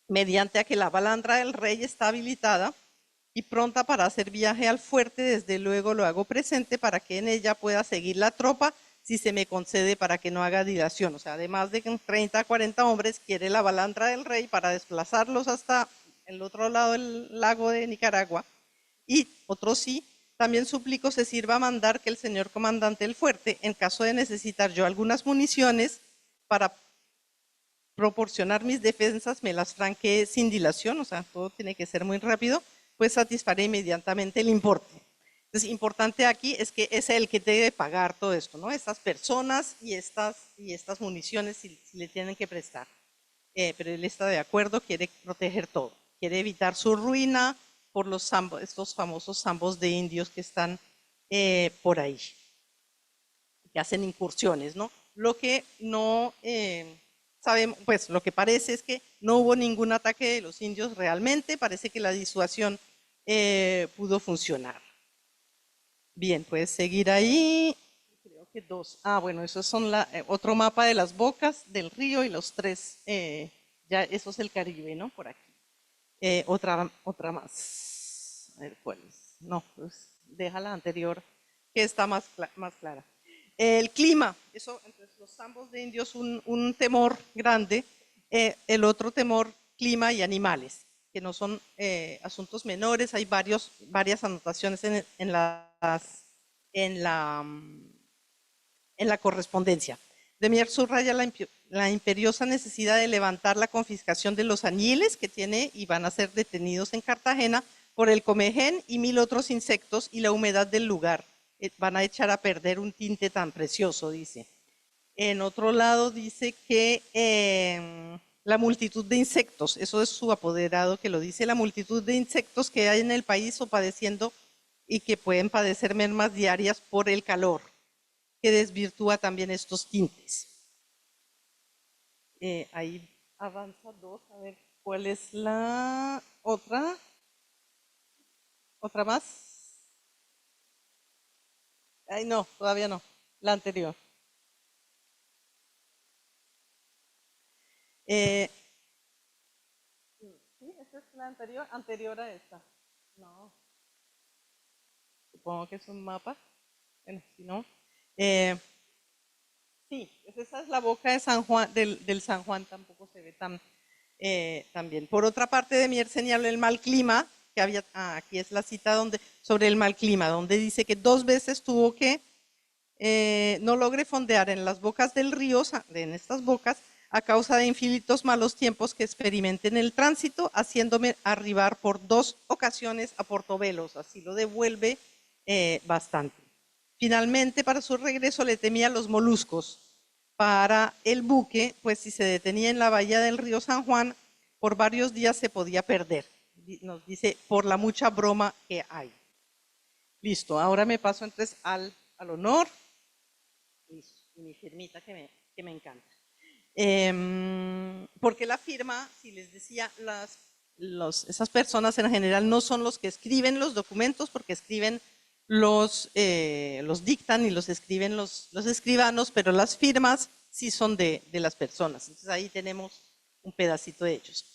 mediante a que la balandra del rey está habilitada y pronta para hacer viaje al fuerte, desde luego lo hago presente para que en ella pueda seguir la tropa si se me concede para que no haga dilación. O sea, además de que 30 a 40 hombres quiere la balandra del rey para desplazarlos hasta el otro lado del lago de Nicaragua. Y otro sí, también suplico se sirva a mandar que el señor comandante del fuerte, en caso de necesitar yo algunas municiones para proporcionar mis defensas, me las franquee sin dilación, o sea, todo tiene que ser muy rápido, pues satisfaré inmediatamente el importe. Entonces, importante aquí es que es el que debe pagar todo esto, ¿no? Estas personas y estas municiones si le tienen que prestar. Pero él está de acuerdo, quiere proteger todo, quiere evitar su ruina por los zambos, estos famosos zambos de indios que están por ahí, que hacen incursiones, ¿no? Lo que no sabemos, pues lo que parece es que no hubo ningún ataque de los indios realmente, parece que la disuasión pudo funcionar. Bien, puedes seguir ahí. Creo que 2. Bueno, esos son otro mapa de las bocas del río y los 3 ya eso es el Caribe, ¿no? Por aquí. Otra más. A ver, ¿cuál es? No, pues deja la anterior, que está más clara. El clima, eso, entonces los tambos de indios, un temor grande. El otro temor, clima y animales, que no son asuntos menores. Hay varias anotaciones en la correspondencia. Demier subraya la imperiosa necesidad de levantar la confiscación de los añiles que tiene y van a ser detenidos en Cartagena por el comején y 1000 otros insectos y la humedad del lugar. Van a echar a perder un tinte tan precioso, dice. En otro lado dice que la multitud de insectos, eso es su apoderado que lo dice, la multitud de insectos que hay en el país o padeciendo y que pueden padecer mermas diarias por el calor, que desvirtúa también estos tintes. Ahí avanza dos, a ver, ¿cuál es la otra? ¿Otra más? Ay, no, todavía no, la anterior. ¿Sí? ¿Esta es la anterior a esta? No, supongo que es un mapa. Bueno, si no. Sí, esa es la boca de San Juan, del San Juan, tampoco se ve tan bien. Por otra parte, Demier señala el mal clima, que había, aquí es la cita sobre el mal clima, donde dice que 2 veces tuvo que, no logre fondear en las bocas del río, en estas bocas, a causa de infinitos malos tiempos que experimenté en el tránsito, haciéndome arribar por 2 ocasiones a Portobelos, así lo devuelve bastante. Finalmente, para su regreso le temía los moluscos. Para el buque, pues si se detenía en la bahía del río San Juan, por varios días se podía perder. Nos dice, por la mucha broma que hay. Listo, ahora me paso entonces al honor. Listo, y mi firmita que me encanta. Porque la firma, si les decía, esas personas en general no son los que escriben los documentos, porque escriben los dictan y los escriben los escribanos, pero las firmas sí son de las personas. Entonces ahí tenemos un pedacito de ellos.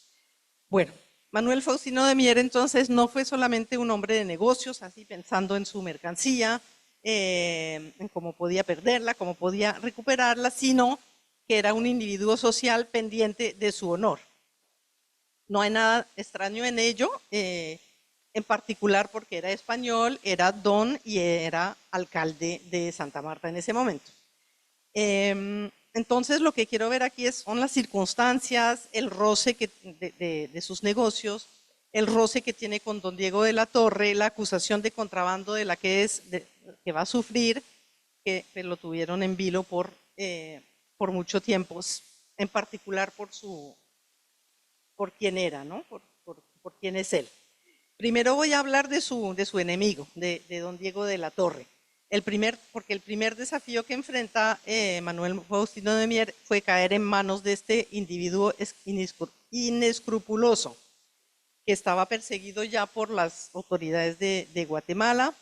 Bueno, Manuel Faustino de Mier entonces no fue solamente un hombre de negocios, así pensando en su mercancía, en cómo podía perderla, cómo podía recuperarla, sino que era un individuo social pendiente de su honor. No hay nada extraño en ello, en particular porque era español, era don y era alcalde de Santa Marta en ese momento. Entonces lo que quiero ver aquí son las circunstancias, el roce de sus negocios, el roce que tiene con don Diego de la Torre, la acusación de contrabando de la que va a sufrir, que lo tuvieron en vilo por mucho tiempo, en particular por quién era, ¿no? Por quién es él. Primero voy a hablar de su enemigo, de don Diego de la Torre. Porque el primer desafío que enfrenta Manuel Faustino de Mier fue caer en manos de este individuo inescrupuloso, que estaba perseguido ya por las autoridades de Guatemala,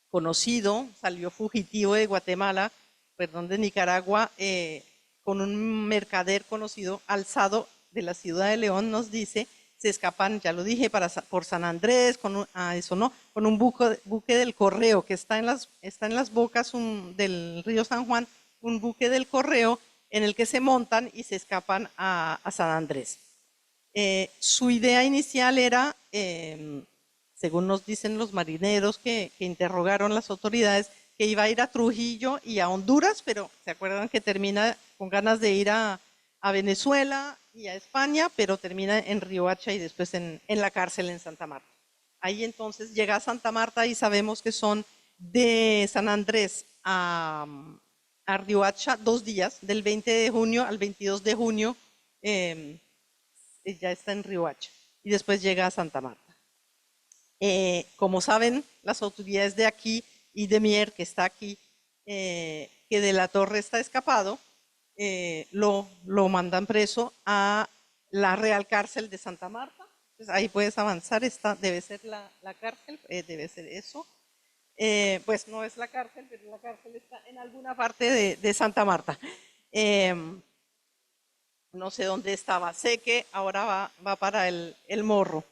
conocido, salió fugitivo de Guatemala, de Nicaragua, con un mercader conocido, Alzado, de la ciudad de León, nos dice, se escapan, ya lo dije, por San Andrés, con un buque del Correo, que está en las bocas del río San Juan, un buque del Correo en el que se montan y se escapan a San Andrés. Su idea inicial era, según nos dicen los marineros que interrogaron las autoridades, que iba a ir a Trujillo y a Honduras, pero se acuerdan que termina con ganas de ir a Venezuela y a España, pero termina en Riohacha y después en la cárcel en Santa Marta. Ahí entonces llega a Santa Marta y sabemos que son de San Andrés a Riohacha 2 días, del 20 de junio al 22 de junio, ya está en Riohacha y después llega a Santa Marta. Como saben, las autoridades de aquí y de Mier, que está aquí, que de la Torre está escapado, lo mandan preso a la Real Cárcel de Santa Marta. Entonces, ahí puedes avanzar, debe ser la cárcel, debe ser eso. Pues no es la cárcel, pero la cárcel está en alguna parte de Santa Marta. no sé dónde estaba, sé que ahora va para el Morro.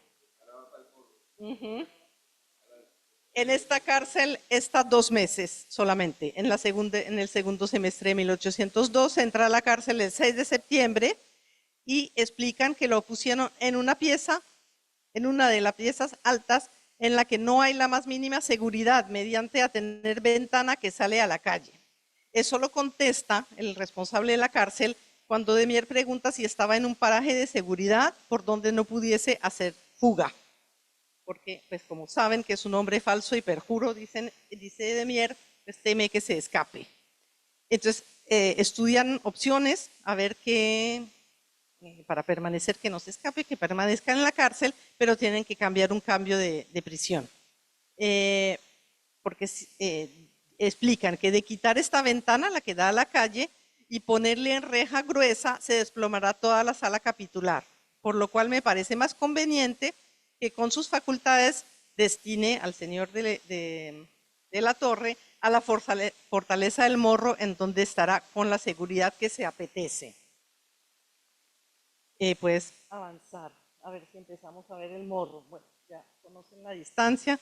Ujú. En esta cárcel está 2 meses solamente, en el segundo semestre de 1802, entra a la cárcel el 6 de septiembre y explican que lo pusieron en una pieza, en una de las piezas altas, en la que no hay la más mínima seguridad, mediante a tener ventana que sale a la calle. Eso lo contesta el responsable de la cárcel cuando Demier pregunta si estaba en un paraje de seguridad por donde no pudiese hacer fuga. Porque, pues como saben que es un hombre falso y perjuro, dice Demier, pues teme que se escape. Entonces, estudian opciones a ver qué, para permanecer, que no se escape, que permanezca en la cárcel, pero tienen que cambiar un cambio de prisión. Porque explican que de quitar esta ventana, la que da a la calle, y ponerle en reja gruesa, se desplomará toda la sala capitular, por lo cual me parece más conveniente que con sus facultades destine al señor de la Torre a la fortaleza del Morro, en donde estará con la seguridad que se apetece. Puedes avanzar, a ver si empezamos a ver el Morro. Bueno, ya conocen la distancia.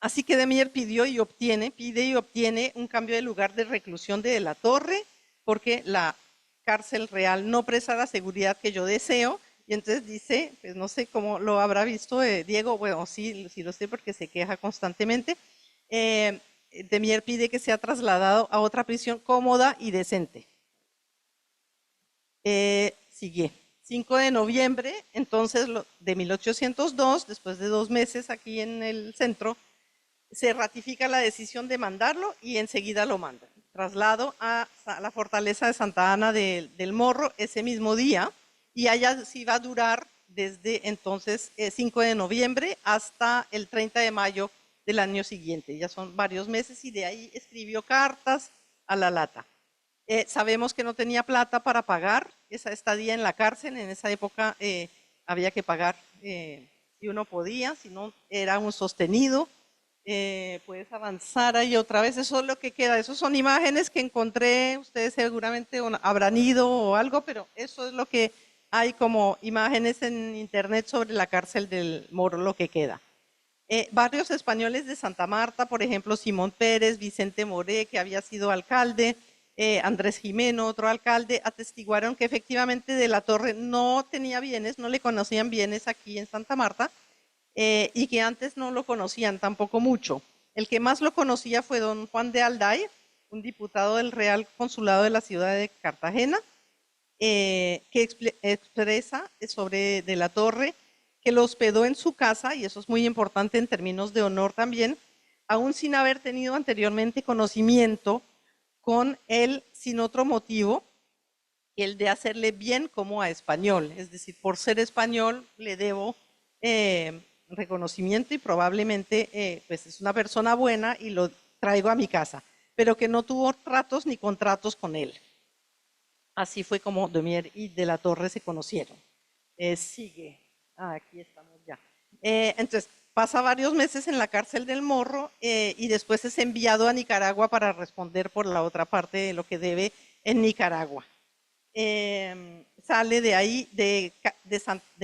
Así que Demier pide y obtiene un cambio de lugar de reclusión de la Torre, porque la cárcel real no presta la seguridad que yo deseo. Y entonces dice, pues no sé cómo lo habrá visto Diego, bueno, sí lo sé porque se queja constantemente. Demier pide que sea trasladado a otra prisión cómoda y decente. Sigue. 5 de noviembre, entonces, de 1802, después de 2 meses aquí en el centro, se ratifica la decisión de mandarlo y enseguida lo mandan. Traslado a la fortaleza de Santa Ana del Morro ese mismo día, y allá sí va a durar desde entonces 5 de noviembre hasta el 30 de mayo del año siguiente. Ya son varios meses, y de ahí escribió cartas a la lata. Sabemos que no tenía plata para pagar esa estadía en la cárcel. En esa época había que pagar si uno podía, si no era un sostenido. Puedes avanzar ahí otra vez, eso es lo que queda. Esas son imágenes que encontré, ustedes seguramente habrán ido o algo, pero eso es lo que hay como imágenes en internet sobre la cárcel del Morro, lo que queda. Barrios españoles de Santa Marta, por ejemplo, Simón Pérez, Vicente Moré, que había sido alcalde, Andrés Jimeno, otro alcalde, atestiguaron que efectivamente de la Torre no tenía bienes, no le conocían bienes aquí en Santa Marta, y que antes no lo conocían tampoco mucho. El que más lo conocía fue don Juan de Alday, un diputado del Real Consulado de la ciudad de Cartagena, que expresa sobre de la Torre que lo hospedó en su casa, y eso es muy importante en términos de honor también, aún sin haber tenido anteriormente conocimiento con él, sin otro motivo, el de hacerle bien como a español. Es decir, por ser español le debo reconocimiento, y probablemente pues es una persona buena y lo traigo a mi casa, pero que no tuvo tratos ni contratos con él. Así fue como Demier y de la Torre se conocieron. Sigue. Aquí estamos ya. Entonces, pasa varios meses en la cárcel del Morro y después es enviado a Nicaragua para responder por la otra parte de lo que debe en Nicaragua. Sale de ahí, de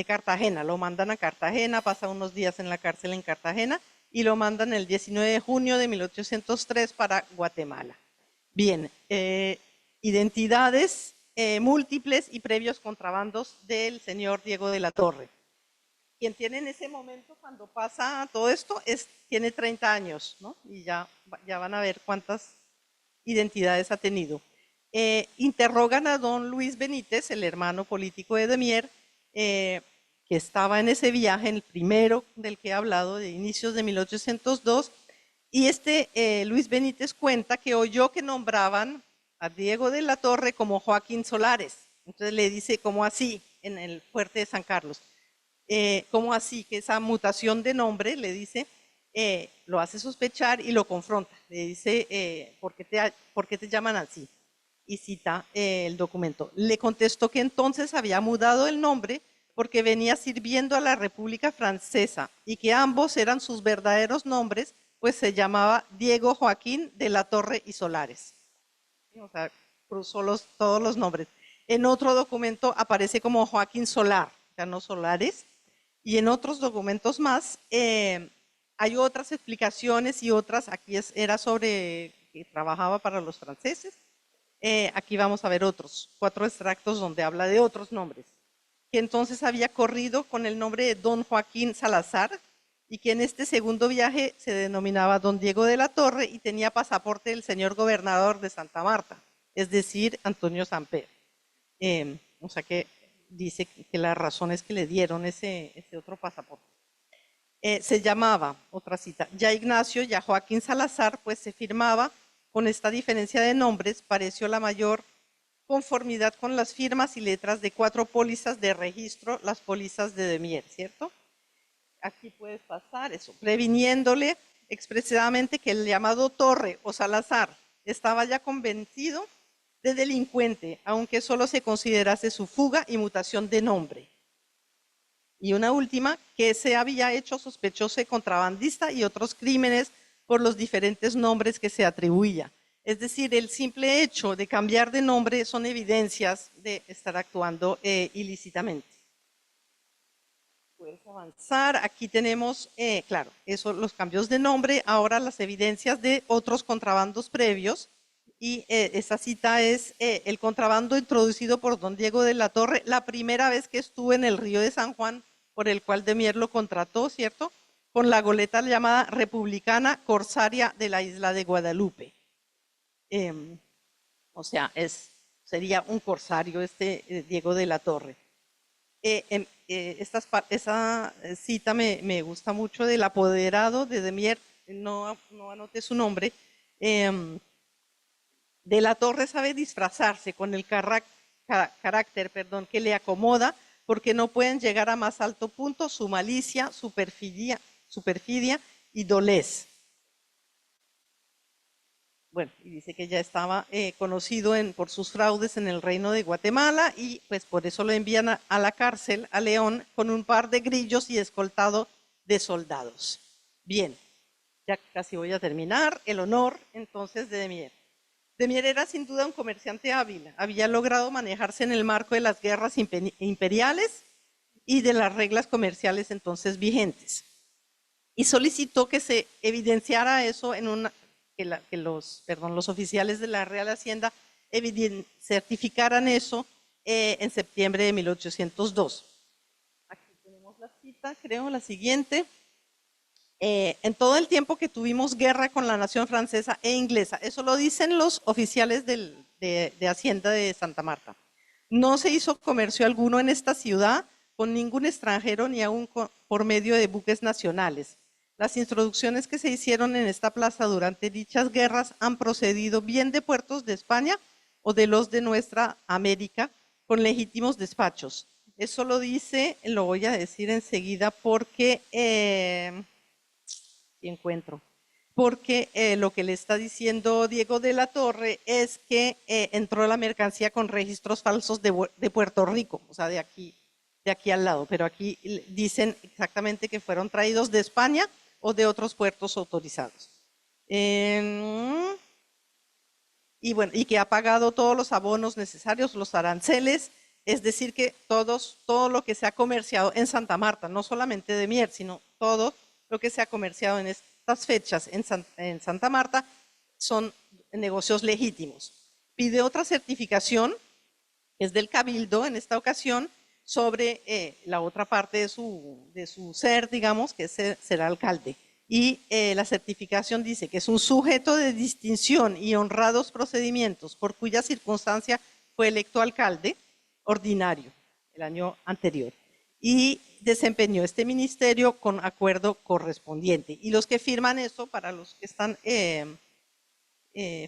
Cartagena, lo mandan a Cartagena, pasa unos días en la cárcel en Cartagena y lo mandan el 19 de junio de 1803 para Guatemala. Bien, identidades múltiples y previos contrabandos del señor Diego de la Torre. Quien tiene en ese momento, cuando pasa todo esto, tiene 30 años, ¿no? Y ya van a ver cuántas identidades ha tenido. Interrogan a don Luis Benítez, el hermano político de Demier, que estaba en ese viaje, el primero del que he hablado, de inicios de 1802, y Luis Benítez cuenta que oyó que nombraban a Diego de la Torre como Joaquín Solares. Entonces le dice, ¿cómo así? En el fuerte de San Carlos. ¿Cómo así? Que esa mutación de nombre, le dice, lo hace sospechar y lo confronta. Le dice, ¿por qué te llaman así? Y cita el documento. Le contestó que entonces había mudado el nombre porque venía sirviendo a la República Francesa y que ambos eran sus verdaderos nombres, pues se llamaba Diego Joaquín de la Torre y Solares. O sea, cruzó todos los nombres. En otro documento aparece como Joaquín Solar, ya no Solares, y en otros documentos más hay otras explicaciones y otras, aquí era sobre que trabajaba para los franceses, aquí vamos a ver otros, 4 extractos donde habla de otros nombres, que entonces había corrido con el nombre de Don Joaquín Salazar y que en este segundo viaje se denominaba Don Diego de la Torre y tenía pasaporte del señor gobernador de Santa Marta, es decir, Antonio Samper. O sea que dice que las razones que le dieron ese otro pasaporte. Se llamaba, otra cita, ya Ignacio, ya Joaquín Salazar, pues se firmaba con esta diferencia de nombres, pareció la mayor conformidad con las firmas y letras de 4 pólizas de registro, las pólizas de Demier, ¿cierto? Aquí puedes pasar eso, previniéndole expresamente que el llamado Torre o Salazar estaba ya convencido de delincuente, aunque solo se considerase su fuga y mutación de nombre. Y una última, que se había hecho sospechoso de contrabandista y otros crímenes por los diferentes nombres que se atribuía. Es decir, el simple hecho de cambiar de nombre son evidencias de estar actuando ilícitamente. Puedes avanzar. Aquí tenemos, claro, eso, los cambios de nombre, ahora las evidencias de otros contrabandos previos. Y esta cita es el contrabando introducido por don Diego de la Torre la primera vez que estuvo en el río de San Juan, por el cual Demier lo contrató, ¿cierto? Con la goleta llamada Republicana Corsaria de la isla de Guadalupe. O sea, sería un corsario Diego de la Torre. Esa cita me gusta mucho del apoderado de Demier, no anoté su nombre. De la Torre sabe disfrazarse con el carácter que le acomoda, porque no pueden llegar a más alto punto su malicia, su perfidia y dolez. Bueno, y dice que ya estaba conocido por sus fraudes en el reino de Guatemala y pues por eso lo envían a la cárcel, a León, con un par de grillos y escoltado de soldados. Bien, ya casi voy a terminar. El honor entonces de Demier. Demier era sin duda un comerciante hábil, había logrado manejarse en el marco de las guerras imperiales y de las reglas comerciales entonces vigentes. Y solicitó que se evidenciara eso en que los oficiales de la Real Hacienda certificaran eso en septiembre de 1802. Aquí tenemos la cita, creo, la siguiente. En todo el tiempo que tuvimos guerra con la nación francesa e inglesa, eso lo dicen los oficiales de Hacienda de Santa Marta, no se hizo comercio alguno en esta ciudad con ningún extranjero ni aún por medio de buques nacionales. Las introducciones que se hicieron en esta plaza durante dichas guerras han procedido bien de puertos de España o de los de nuestra América con legítimos despachos. Eso lo dice, lo voy a decir enseguida porque encuentro. Porque lo que le está diciendo Diego de la Torre es que entró la mercancía con registros falsos de Puerto Rico, o sea, de aquí al lado, pero aquí dicen exactamente que fueron traídos de España o de otros puertos autorizados. Y bueno, y que ha pagado todos los abonos necesarios, los aranceles, es decir que todo lo que se ha comerciado en Santa Marta, no solamente de Mier, sino todo lo que se ha comerciado en estas fechas en Santa Marta son negocios legítimos. Pide otra certificación, que es del Cabildo en esta ocasión, sobre la otra parte de su ser, digamos, que es ser alcalde. Y la certificación dice que es un sujeto de distinción y honrados procedimientos, por cuya circunstancia fue electo alcalde ordinario el año anterior. Y desempeñó este ministerio con acuerdo correspondiente. Y los que firman eso, para los que están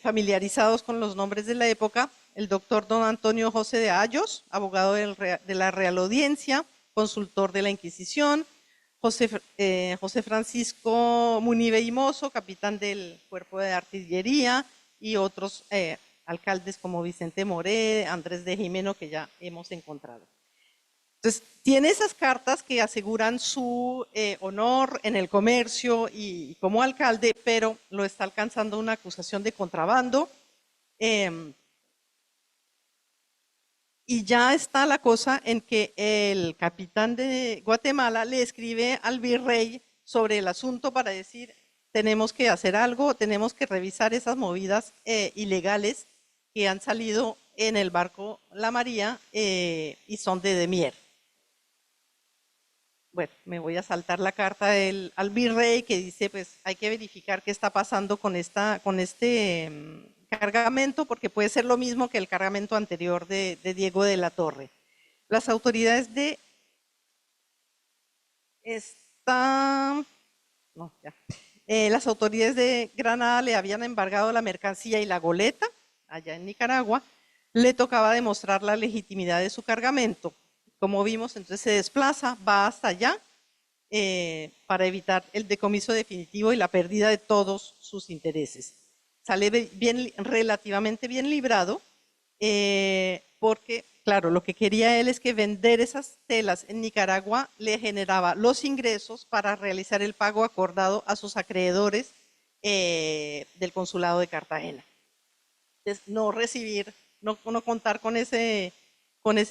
familiarizados con los nombres de la época, el doctor don Antonio José de Ayos, abogado de la Real Audiencia, consultor de la Inquisición, José Francisco Munive y Mozo, capitán del Cuerpo de Artillería, y otros alcaldes como Vicente Moré, Andrés de Jimeno, que ya hemos encontrado. Entonces, tiene esas cartas que aseguran su honor en el comercio y como alcalde, pero lo está alcanzando una acusación de contrabando. Y ya está la cosa en que el capitán de Guatemala le escribe al virrey sobre el asunto para decir, tenemos que hacer algo, tenemos que revisar esas movidas ilegales que han salido en el barco La María y son de Demier. Bueno, me voy a saltar la carta al virrey que dice, pues hay que verificar qué está pasando con este cargamento, porque puede ser lo mismo que el cargamento anterior de Diego de la Torre. Las autoridades de las autoridades de Granada le habían embargado la mercancía y la goleta allá en Nicaragua. Le tocaba demostrar la legitimidad de su cargamento. Como vimos, entonces se desplaza, va hasta allá para evitar el decomiso definitivo y la pérdida de todos sus intereses. Sale relativamente bien librado porque, claro, lo que quería él es que vender esas telas en Nicaragua le generaba los ingresos para realizar el pago acordado a sus acreedores del consulado de Cartagena. Entonces, no recibir, no contar con ese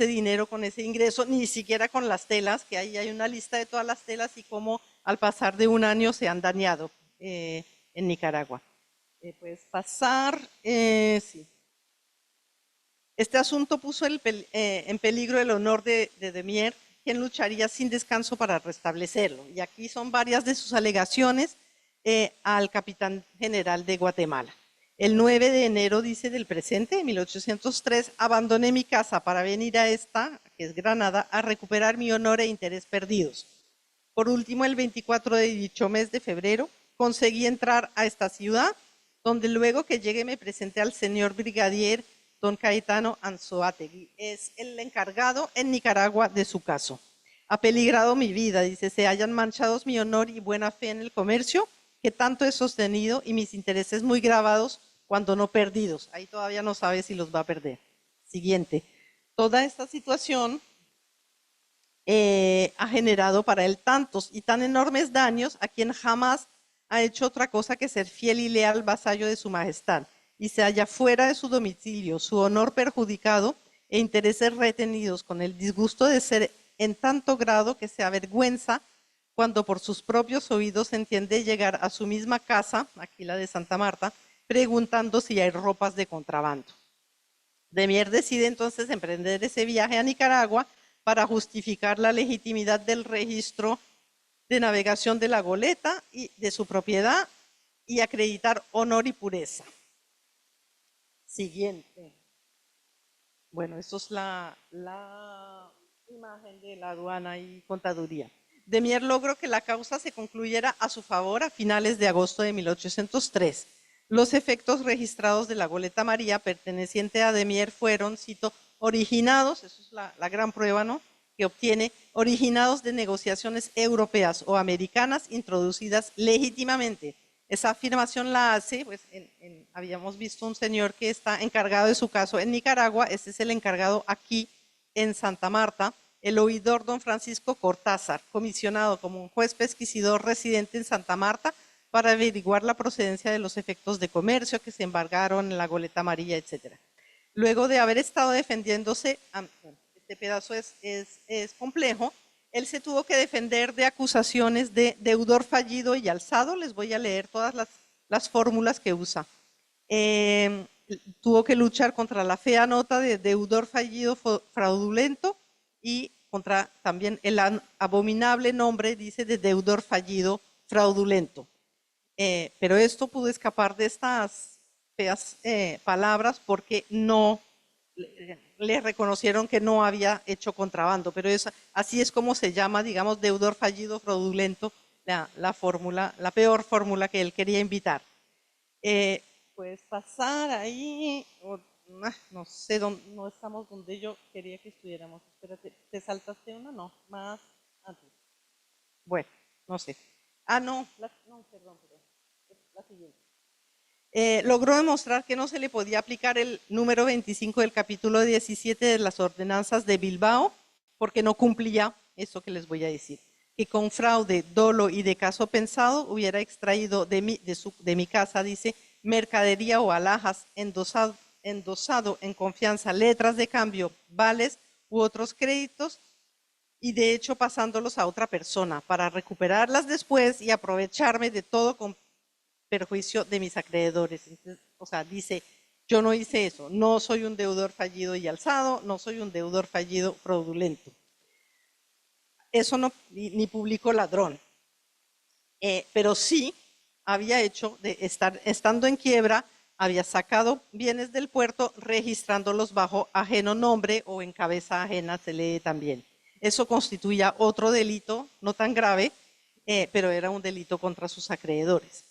dinero, con ese ingreso, ni siquiera con las telas, que ahí hay una lista de todas las telas y cómo al pasar de un año se han dañado en Nicaragua. Puedes pasar, sí. Este asunto puso en peligro el honor de Demier, quien lucharía sin descanso para restablecerlo. Y aquí son varias de sus alegaciones al capitán general de Guatemala. El 9 de enero, dice, del presente, de 1803, abandoné mi casa para venir a esta, que es Granada, a recuperar mi honor e interés perdidos. Por último, el 24 de dicho mes de febrero, conseguí entrar a esta ciudad, donde luego que llegué me presenté al señor brigadier don Caetano Anzoátegui. Es el encargado en Nicaragua de su caso. Ha peligrado mi vida, dice, se hayan manchados mi honor y buena fe en el comercio, que tanto he sostenido, y mis intereses muy gravados, cuando no perdidos. Ahí todavía no sabe si los va a perder. Siguiente. Toda esta situación ha generado para él tantos y tan enormes daños a quien jamás ha hecho otra cosa que ser fiel y leal vasallo de su majestad, y se halla fuera de su domicilio, su honor perjudicado e intereses retenidos, con el disgusto de ser en tanto grado que se avergüenza cuando por sus propios oídos entiende llegar a su misma casa, aquí la de Santa Marta, preguntando si hay ropas de contrabando. Demier decide entonces emprender ese viaje a Nicaragua para justificar la legitimidad del registro de navegación de la goleta y de su propiedad y acreditar honor y pureza. Siguiente. Bueno, esto es la imagen de la aduana y contaduría. Demier logró que la causa se concluyera a su favor a finales de agosto de 1803. Los efectos registrados de la goleta María perteneciente a Demier fueron, cito, originados, eso es la gran prueba, ¿no?, que obtiene, originados de negociaciones europeas o americanas introducidas legítimamente. Esa afirmación la hace, pues habíamos visto un señor que está encargado de su caso en Nicaragua, este es el encargado aquí en Santa Marta, el oidor don Francisco Cortázar, comisionado como un juez pesquisidor residente en Santa Marta para averiguar la procedencia de los efectos de comercio que se embargaron en la goleta amarilla, etc. Luego de haber estado defendiéndose, este pedazo es complejo, él se tuvo que defender de acusaciones de deudor fallido y alzado. Les voy a leer todas las fórmulas que usa. Tuvo que luchar contra la fea nota de deudor fallido fraudulento y contra también el abominable nombre, dice, de deudor fallido fraudulento. Pero esto pudo escapar de estas feas palabras porque no le reconocieron que no había hecho contrabando, pero así es como se llama, digamos, deudor fallido fraudulento, la fórmula, la peor fórmula que él quería invitar. Puedes pasar ahí, no sé, no estamos donde yo quería que estuviéramos. Espérate, ¿te saltaste una? No, más antes. Bueno, no sé. No, perdón, la siguiente. Logró demostrar que no se le podía aplicar el número 25 del capítulo 17 de las ordenanzas de Bilbao, porque no cumplía eso que les voy a decir, que con fraude, dolo y de caso pensado hubiera extraído de mi casa, dice, mercadería o alhajas endosado en confianza letras de cambio, vales u otros créditos y de hecho pasándolos a otra persona para recuperarlas después y aprovecharme de todo con perjuicio de mis acreedores. Entonces, o sea, dice, yo no hice eso, no soy un deudor fallido y alzado, no soy un deudor fallido fraudulento. Eso no, ni publicó ladrón. Pero sí había hecho, estando en quiebra, había sacado bienes del puerto registrándolos bajo ajeno nombre o en cabeza ajena, se lee también. Eso constituía otro delito, no tan grave, pero era un delito contra sus acreedores.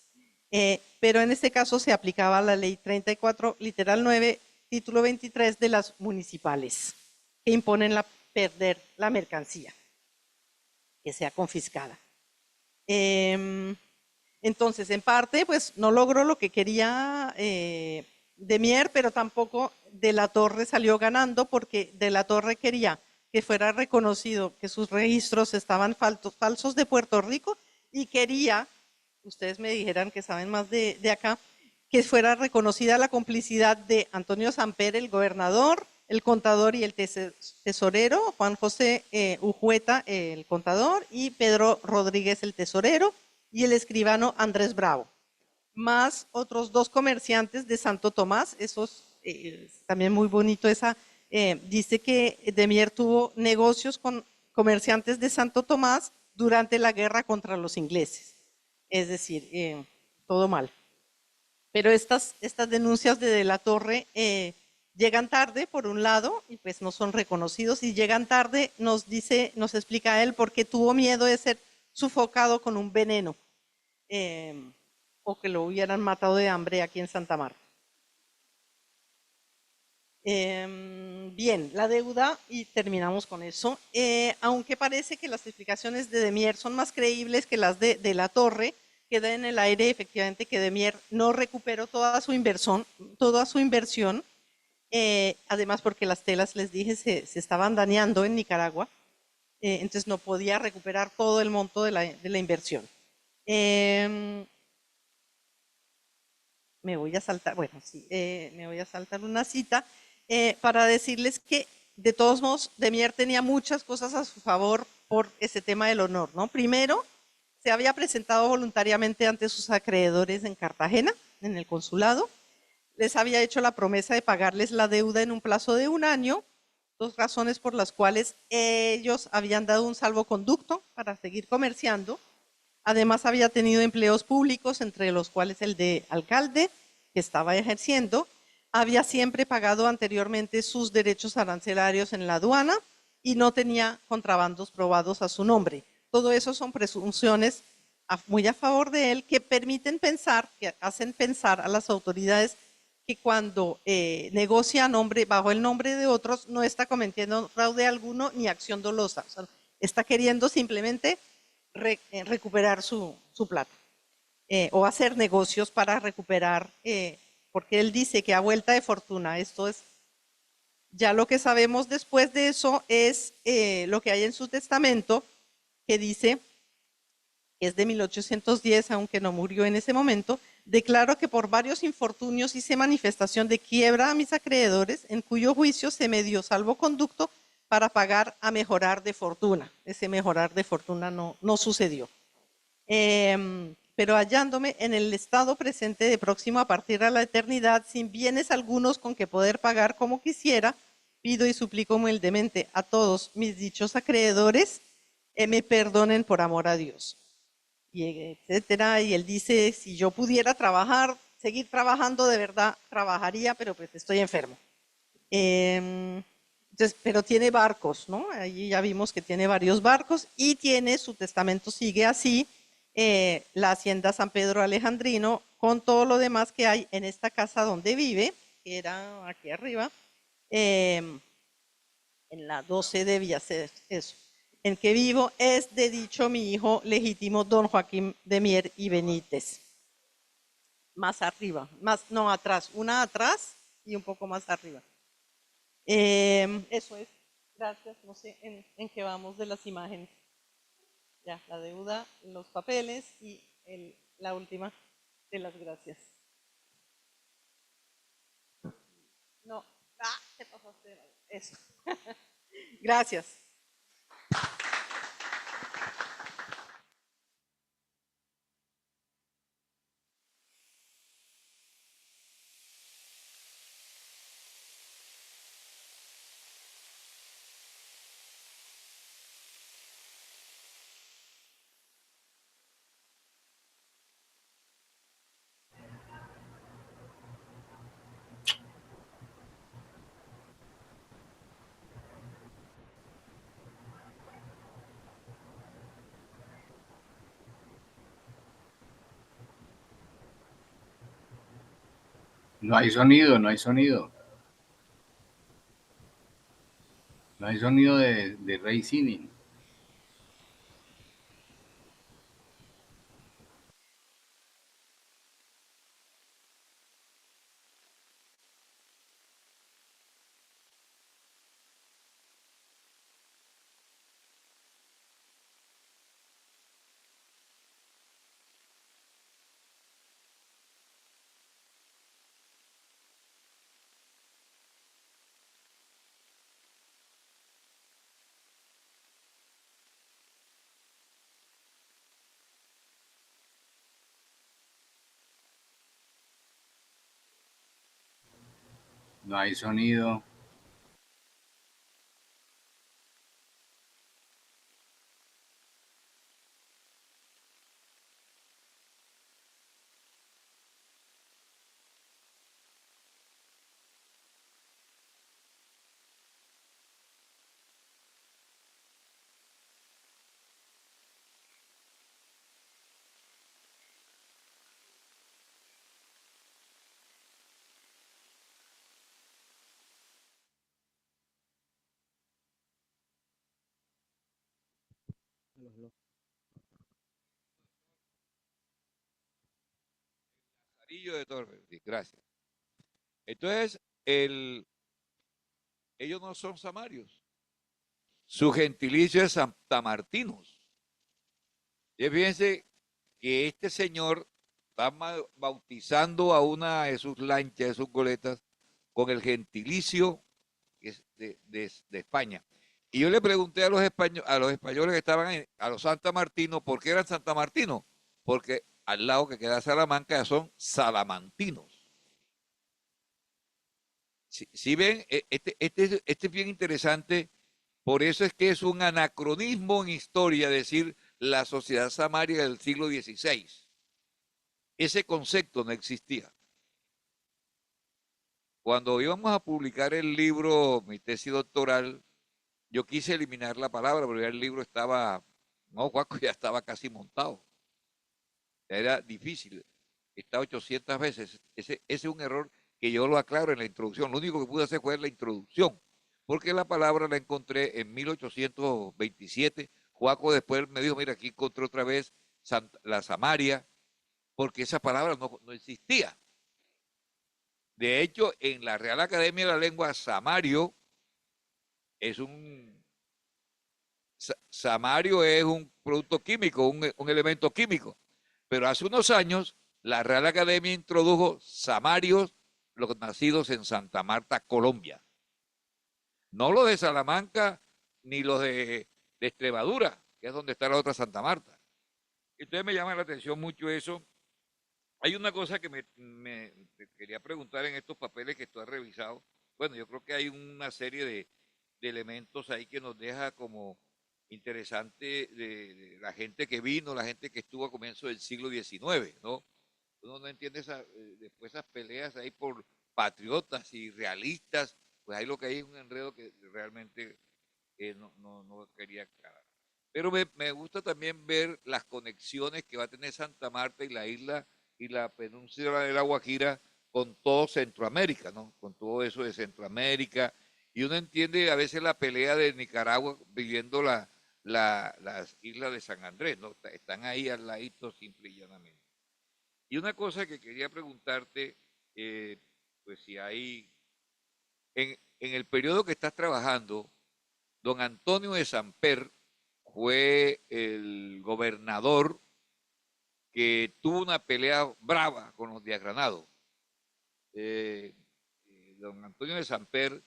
Pero en este caso se aplicaba la ley 34, literal 9, título 23 de las municipales, que imponen perder la mercancía, que sea confiscada. Entonces, en parte, pues no logró lo que quería Demier, pero tampoco De la Torre salió ganando porque De la Torre quería que fuera reconocido que sus registros estaban falsos de Puerto Rico y quería, ustedes me dijeran que saben más de acá, que fuera reconocida la complicidad de Antonio Samper, el gobernador, el contador y el tesorero, Juan José Ujueta, el contador, y Pedro Rodríguez, el tesorero, y el escribano Andrés Bravo, más otros 2 comerciantes de Santo Tomás. Eso es también muy bonito. Dice que Demier tuvo negocios con comerciantes de Santo Tomás durante la guerra contra los ingleses. Es decir, todo mal. Pero estas denuncias de la Torre llegan tarde, por un lado, y pues no son reconocidos, y llegan tarde, nos explica él, porque tuvo miedo de ser sofocado con un veneno, o que lo hubieran matado de hambre aquí en Santa Marta. Bien, la deuda, y terminamos con eso. Aunque parece que las explicaciones de Demier son más creíbles que las de la Torre, queda en el aire efectivamente que Demier no recuperó toda su inversión, además porque las telas, les dije, se estaban dañando en Nicaragua, entonces no podía recuperar todo el monto de la inversión. Me voy a saltar, me voy a saltar una cita para decirles que de todos modos Demier tenía muchas cosas a su favor por ese tema del honor, ¿no? Primero, se había presentado voluntariamente ante sus acreedores en Cartagena, en el consulado, les había hecho la promesa de pagarles la deuda en un plazo de 1 año, 2 razones por las cuales ellos habían dado un salvoconducto para seguir comerciando. Además, había tenido empleos públicos, entre los cuales el de alcalde, que estaba ejerciendo. Había siempre pagado anteriormente sus derechos arancelarios en la aduana y no tenía contrabandos probados a su nombre. Todo eso son presunciones muy a favor de él que permiten pensar, que hacen pensar a las autoridades que cuando negocia bajo el nombre de otros no está cometiendo fraude alguno ni acción dolosa. O sea, está queriendo simplemente recuperar su plata o hacer negocios para recuperar, porque él dice que a vuelta de fortuna, esto es, ya lo que sabemos después de eso es lo que hay en su testamento, que dice, que es de 1810, aunque no murió en ese momento, declaro que por varios infortunios hice manifestación de quiebra a mis acreedores, en cuyo juicio se me dio salvoconducto para pagar a mejorar de fortuna. Ese mejorar de fortuna no sucedió. Pero hallándome en el estado presente de próximo a partir a la eternidad, sin bienes algunos con que poder pagar como quisiera, pido y suplico humildemente a todos mis dichos acreedores me perdonen por amor a Dios. Y etcétera. Y él dice, si yo pudiera trabajar, seguir trabajando de verdad, trabajaría, pero pues estoy enfermo. Entonces, pero tiene barcos, ¿no? Allí ya vimos que tiene varios barcos y su testamento sigue así, la hacienda San Pedro Alejandrino, con todo lo demás que hay en esta casa donde vive, que era aquí arriba, en la 12 debía ser eso, en que vivo, es de dicho mi hijo legítimo don Joaquín de Mier y Benítez. Más arriba, no atrás, una atrás y un poco más arriba. Eso es, gracias, no sé en qué vamos de las imágenes. Ya, la deuda, los papeles y la última de las gracias. Eso. Gracias. No hay sonido, no hay sonido. No hay sonido de Rey Cine. No hay sonido. Carillo de Torres, sí, gracias. Entonces, ellos no son samarios. Su gentilicio es santamartinos. Y fíjense que este señor está bautizando a una de sus lanchas, de sus goletas, con el gentilicio de España. Y yo le pregunté a los españoles que estaban ahí, a los santamartinos, ¿por qué eran santamartinos? Porque al lado que queda Salamanca ya son salamantinos. Si ven, este es bien interesante, por eso es que es un anacronismo en historia decir la sociedad samaria del siglo XVI. Ese concepto no existía. Cuando íbamos a publicar el libro, mi tesis doctoral, yo quise eliminar la palabra, pero ya el libro estaba, no, Juaco, ya estaba casi montado. Ya era difícil. Está 800 veces. Ese es un error que yo lo aclaro en la introducción. Lo único que pude hacer fue la introducción, porque la palabra la encontré en 1827. Juaco después me dijo, mira, aquí encontré otra vez la Samaria, porque esa palabra no existía. De hecho, en la Real Academia de la Lengua, samario es samario es un producto químico, un elemento químico. Pero hace unos años, la Real Academia introdujo samarios, los nacidos en Santa Marta, Colombia. No los de Salamanca ni los de Extremadura, que es donde está la otra Santa Marta. Entonces me llama la atención mucho eso. Hay una cosa que me quería preguntar en estos papeles que tú has revisado. Bueno, yo creo que hay una serie de elementos ahí que nos deja como interesante de la gente que vino, la gente que estuvo a comienzos del siglo XIX, ¿no? Uno no entiende después esas peleas ahí por patriotas y realistas, pues ahí lo que hay es un enredo que realmente no quería aclarar. Pero me gusta también ver las conexiones que va a tener Santa Marta y la isla y la península de la Guajira con todo Centroamérica, ¿no? Con todo eso de Centroamérica. Y uno entiende a veces la pelea de Nicaragua viviendo las islas de San Andrés, ¿no? Están ahí al ladito simple y llanamente. Y una cosa que quería preguntarte, pues si hay, en el periodo que estás trabajando, don Antonio de Samper fue el gobernador que tuvo una pelea brava con los de Granado. Don Antonio de Samper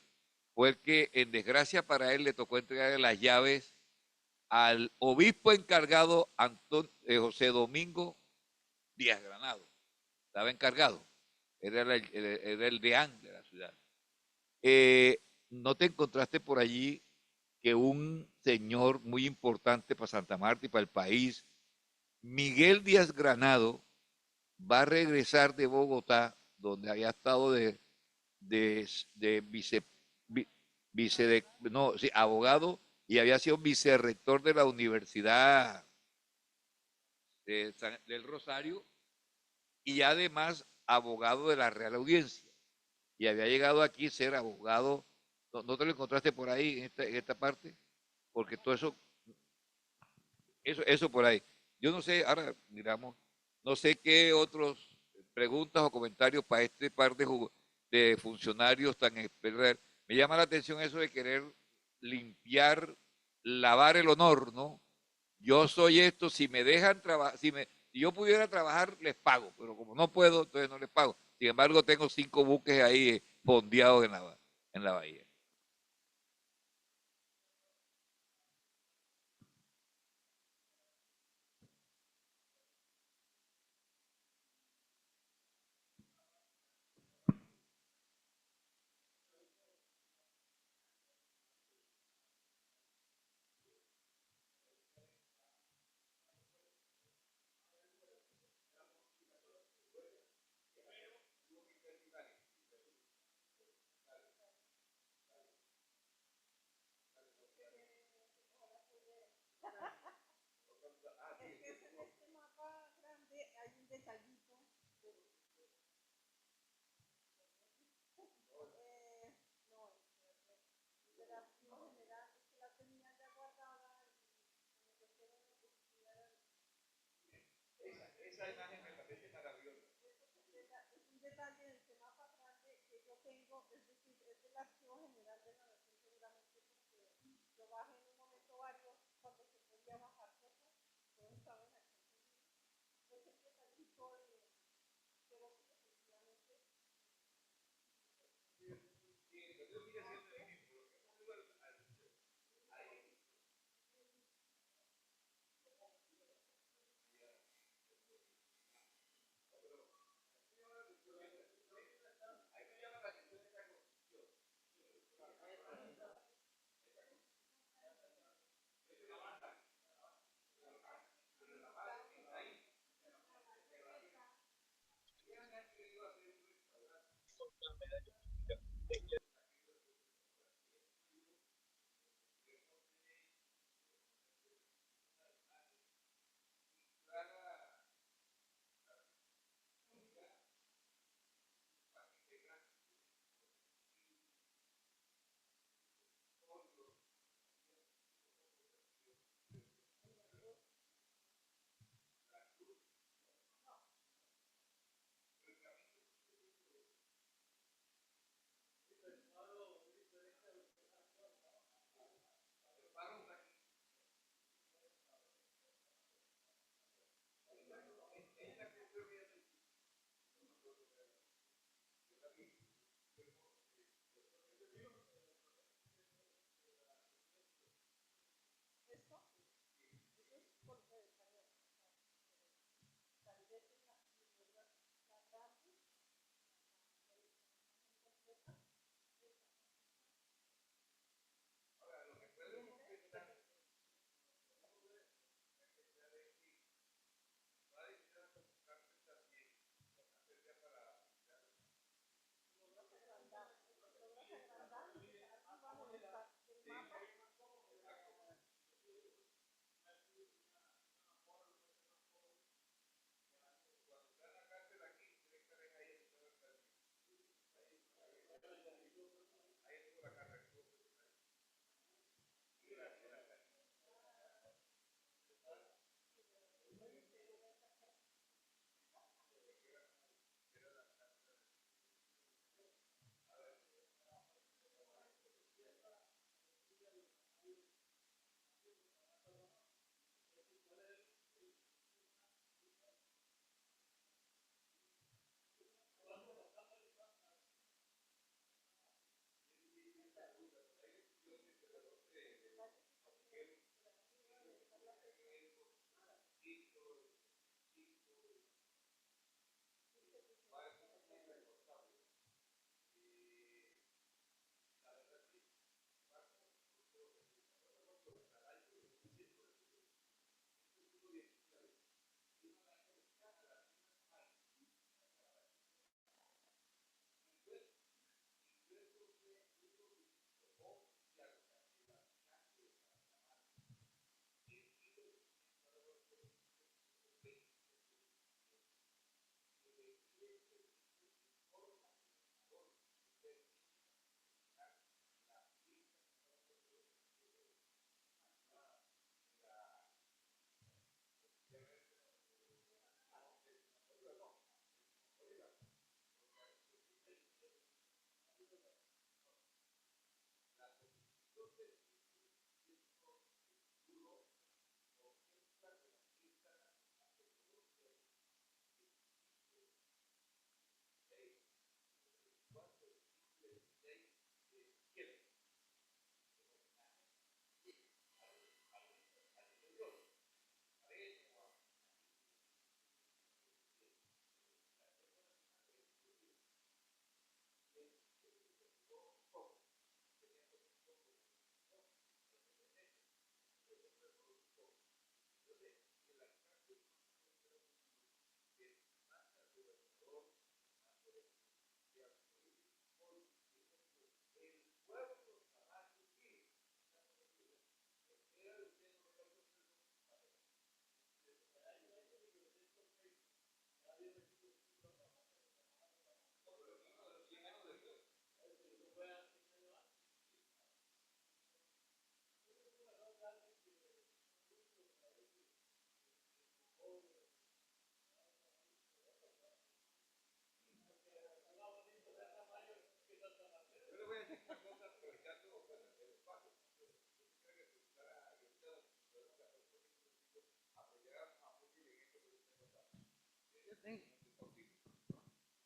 fue el que, en desgracia para él, le tocó entregar las llaves al obispo encargado José Domingo Díaz Granado. Estaba encargado, era el deán de la ciudad. ¿No te encontraste por allí que un señor muy importante para Santa Marta y para el país, Miguel Díaz Granado, va a regresar de Bogotá, donde había estado de no, sí, abogado, y había sido vicerrector de la Universidad del Rosario y además abogado de la Real Audiencia? Y había llegado aquí a ser abogado. ¿No te lo encontraste por ahí en esta parte? Porque todo eso por ahí. Yo no sé, ahora miramos, no sé qué otros preguntas o comentarios para este par de funcionarios tan especiales. Me llama la atención eso de querer limpiar, lavar el honor, ¿no? Yo soy esto, si me dejan trabajar, si yo pudiera trabajar, les pago, pero como no puedo, entonces no les pago. Sin embargo, tengo 5 buques ahí fondeados en la bahía.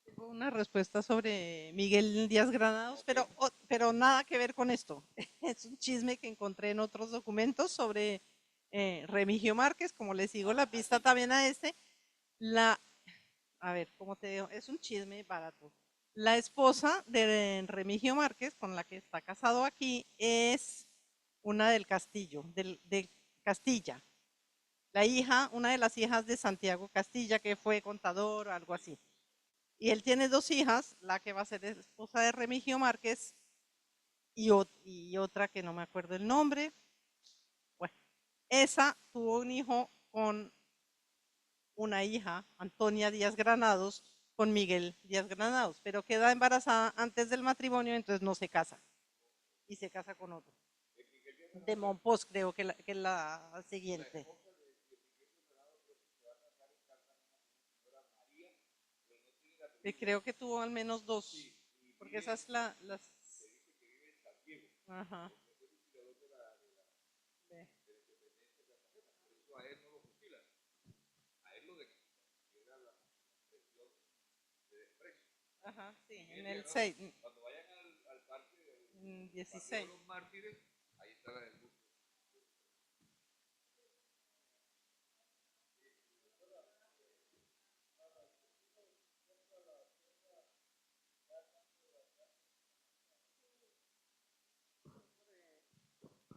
Tengo una respuesta sobre Miguel Díaz Granados, pero nada que ver con esto. Es un chisme que encontré en otros documentos sobre Remigio Márquez, como le sigo la pista también a este. La, a ver, ¿cómo te digo? Es un chisme barato. La esposa de Remigio Márquez, con la que está casado aquí, es una del Castillo, de Castilla. La hija, una de las hijas de Santiago Castilla, que fue contador o algo así. Y él tiene dos hijas, la que va a ser esposa de Remigio Márquez y otra que no me acuerdo el nombre. Bueno, esa tuvo un hijo con una hija, Antonia Díaz Granados, con Miguel Díaz Granados, pero queda embarazada antes del matrimonio, entonces no se casa. Y se casa con otro. De Monpós, creo que es la siguiente. Y creo que tuvo al menos dos, porque esa es las... Ajá. Ve. Ajá, sí, en el 6, 16.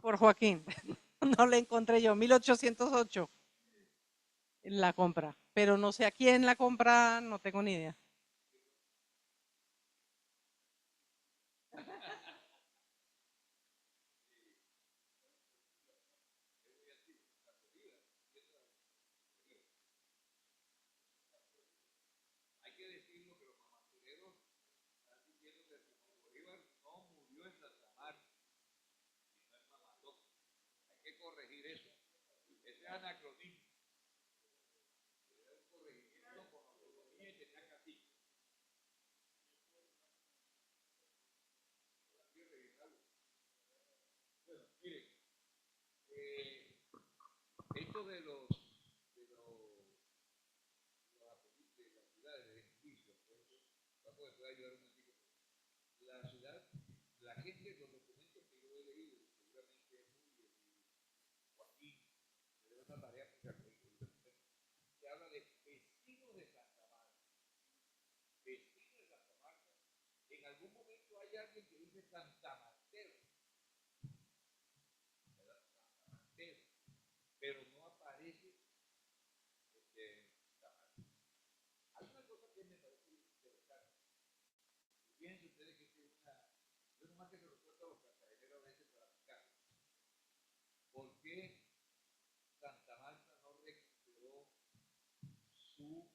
Por Joaquín. No la encontré yo, 1808 la compra, pero no sé a quién la compra, no tengo ni idea. Esto de los puede ayudar un poquito. La ciudad, la gente, los documentos que yo he leído, seguramente es muy Joaquín, pero es una tarea que se ha leído. algún momento hay alguien que dice Santa Martero, ¿verdad? Santa Martero, pero no aparece Santa. Hay una cosa que me parece interesante. Fíjense ustedes que es una, yo nomás que se lo cuento a los cartageneros a veces para mi casa. ¿Por qué Santa Marta no recuperó su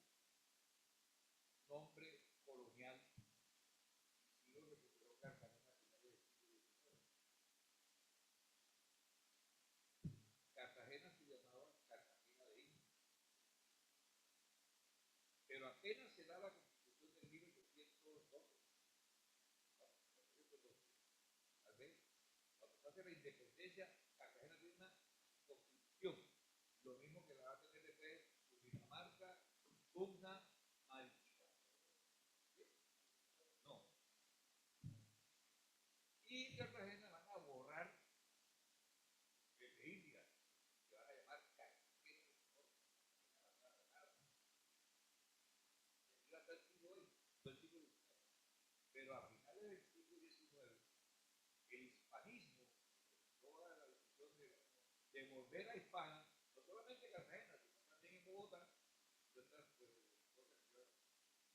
nombre colonial y lo recuperó Cartagena a finales del siglo XIX? Cartagena se llamaba Cartagena de Indias, pero apenas se da la constitución de 1812, tal vez, cuando se hace la independencia, Cartagena tiene una constitución, lo mismo que la va a tener después Cundinamarca, Tacna, Malpica. No. Y Cartagena van a borrar de India, que van a llamar Cartagena. Y hasta el siglo hoy, del siglo XIX. Pero a finales del siglo XIX, el hispanismo, toda la decisión de volver a Hispana, no solamente Cartagena, sino también en Bogotá, y otras ciudades,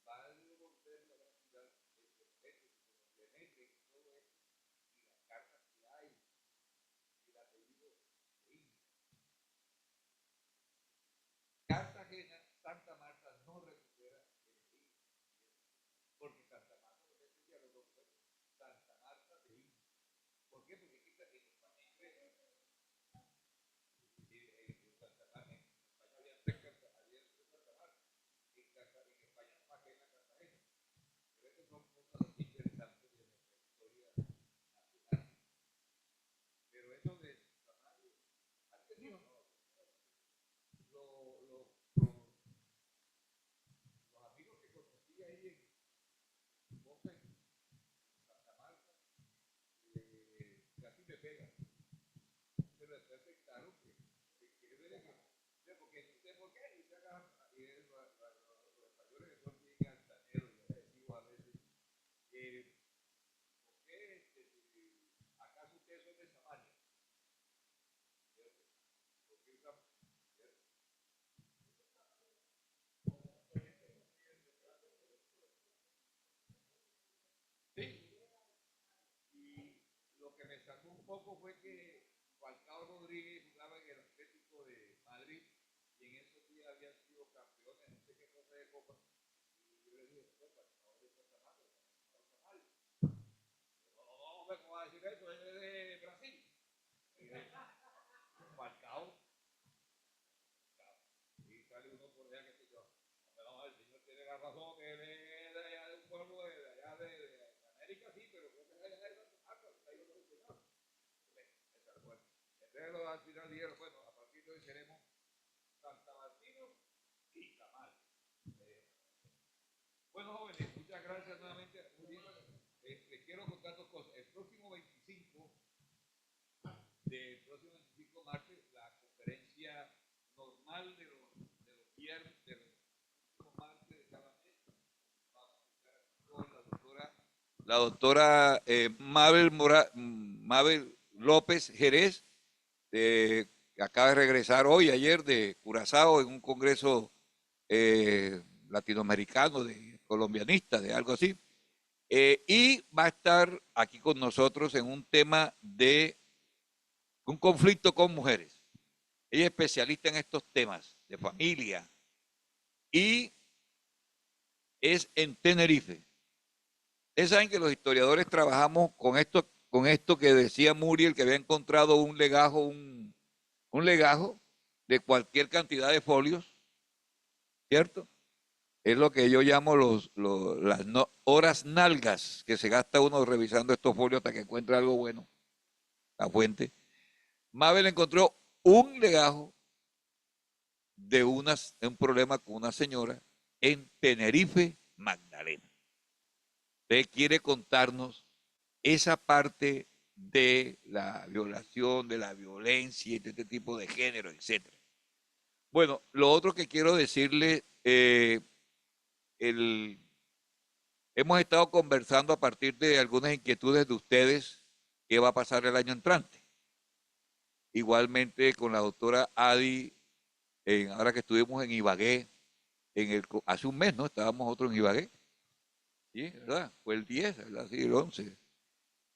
va a devolver la cantidad de Demetri y todo esto, y las cartas que hay, y el apellido de India. Cartagena, Santa Marta no recupera el India, porque Santa Marta, lo que decía los dos, Santa Marta de India. ¿Por qué? Porque en España Santa Marta, en España había tres Santa Marta, en España no más que en la Cartagena. Pero estos son cosas interesantes de nuestra historia nacional. Pero eso de Santa Marta, antes dijo, no, los amigos que conocí ahí en Bosa, en Santa Marta, casi me pegan. Pero después aceptaron que debe que, porque no sé por qué, y se hagan, y los españoles que son bien altaneros y agresivos a veces, ¿por qué acaso ustedes son de Samaria? ¿Cierto? ¿Por qué usamos? ¿Cierto? Sí. Y lo que me sacó un poco fue que Falcao Rodríguez jugaba en el Atlético de Madrid y en esos días habían sido campeones, no sé qué cosa de copa. Y yo le dije, no, Falcao de Santa Marta, no está mal. No, ¿cómo va a decir eso? Él es de Brasil. Falcao. Y sale uno por allá que se yo. No, el señor tiene la razón, él es de allá de un pueblo de allá de América, sí, pero creo que es allá de Santa Marta, está ahí otro señor. Bueno, entonces al final dijeron, bueno, a partir de hoy seremos Santa Martino y Camal. Bueno, jóvenes, muchas gracias nuevamente. Les quiero contar dos cosas. El próximo 25 martes, la conferencia normal de los viernes, de los últimos martes de cada mes, vamos a estar con la doctora Mabel López Jerez, acaba de regresar hoy, ayer, de Curazao, en un congreso latinoamericano de colombianistas, de algo así. Y va a estar aquí con nosotros en un tema de un conflicto con mujeres. Ella es especialista en estos temas de familia y es en Tenerife. Ustedes saben que los historiadores trabajamos con esto que decía Muriel, que había encontrado un legajo de cualquier cantidad de folios, ¿cierto? Es lo que yo llamo las horas nalgas que se gasta uno revisando estos folios hasta que encuentra algo bueno, la fuente. Mabel encontró un legajo de un problema con una señora en Tenerife, Magdalena. Usted quiere contarnos esa parte de la violación, de la violencia y de este tipo de género, etcétera. Bueno, lo otro que quiero decirle, el hemos estado conversando a partir de algunas inquietudes de ustedes qué va a pasar el año entrante. Igualmente con la doctora Adi, ahora que estuvimos en Ibagué, hace un mes, ¿no? Estábamos nosotros en Ibagué, ¿sí? ¿Verdad? Fue el 10, ¿verdad? Sí, el 11.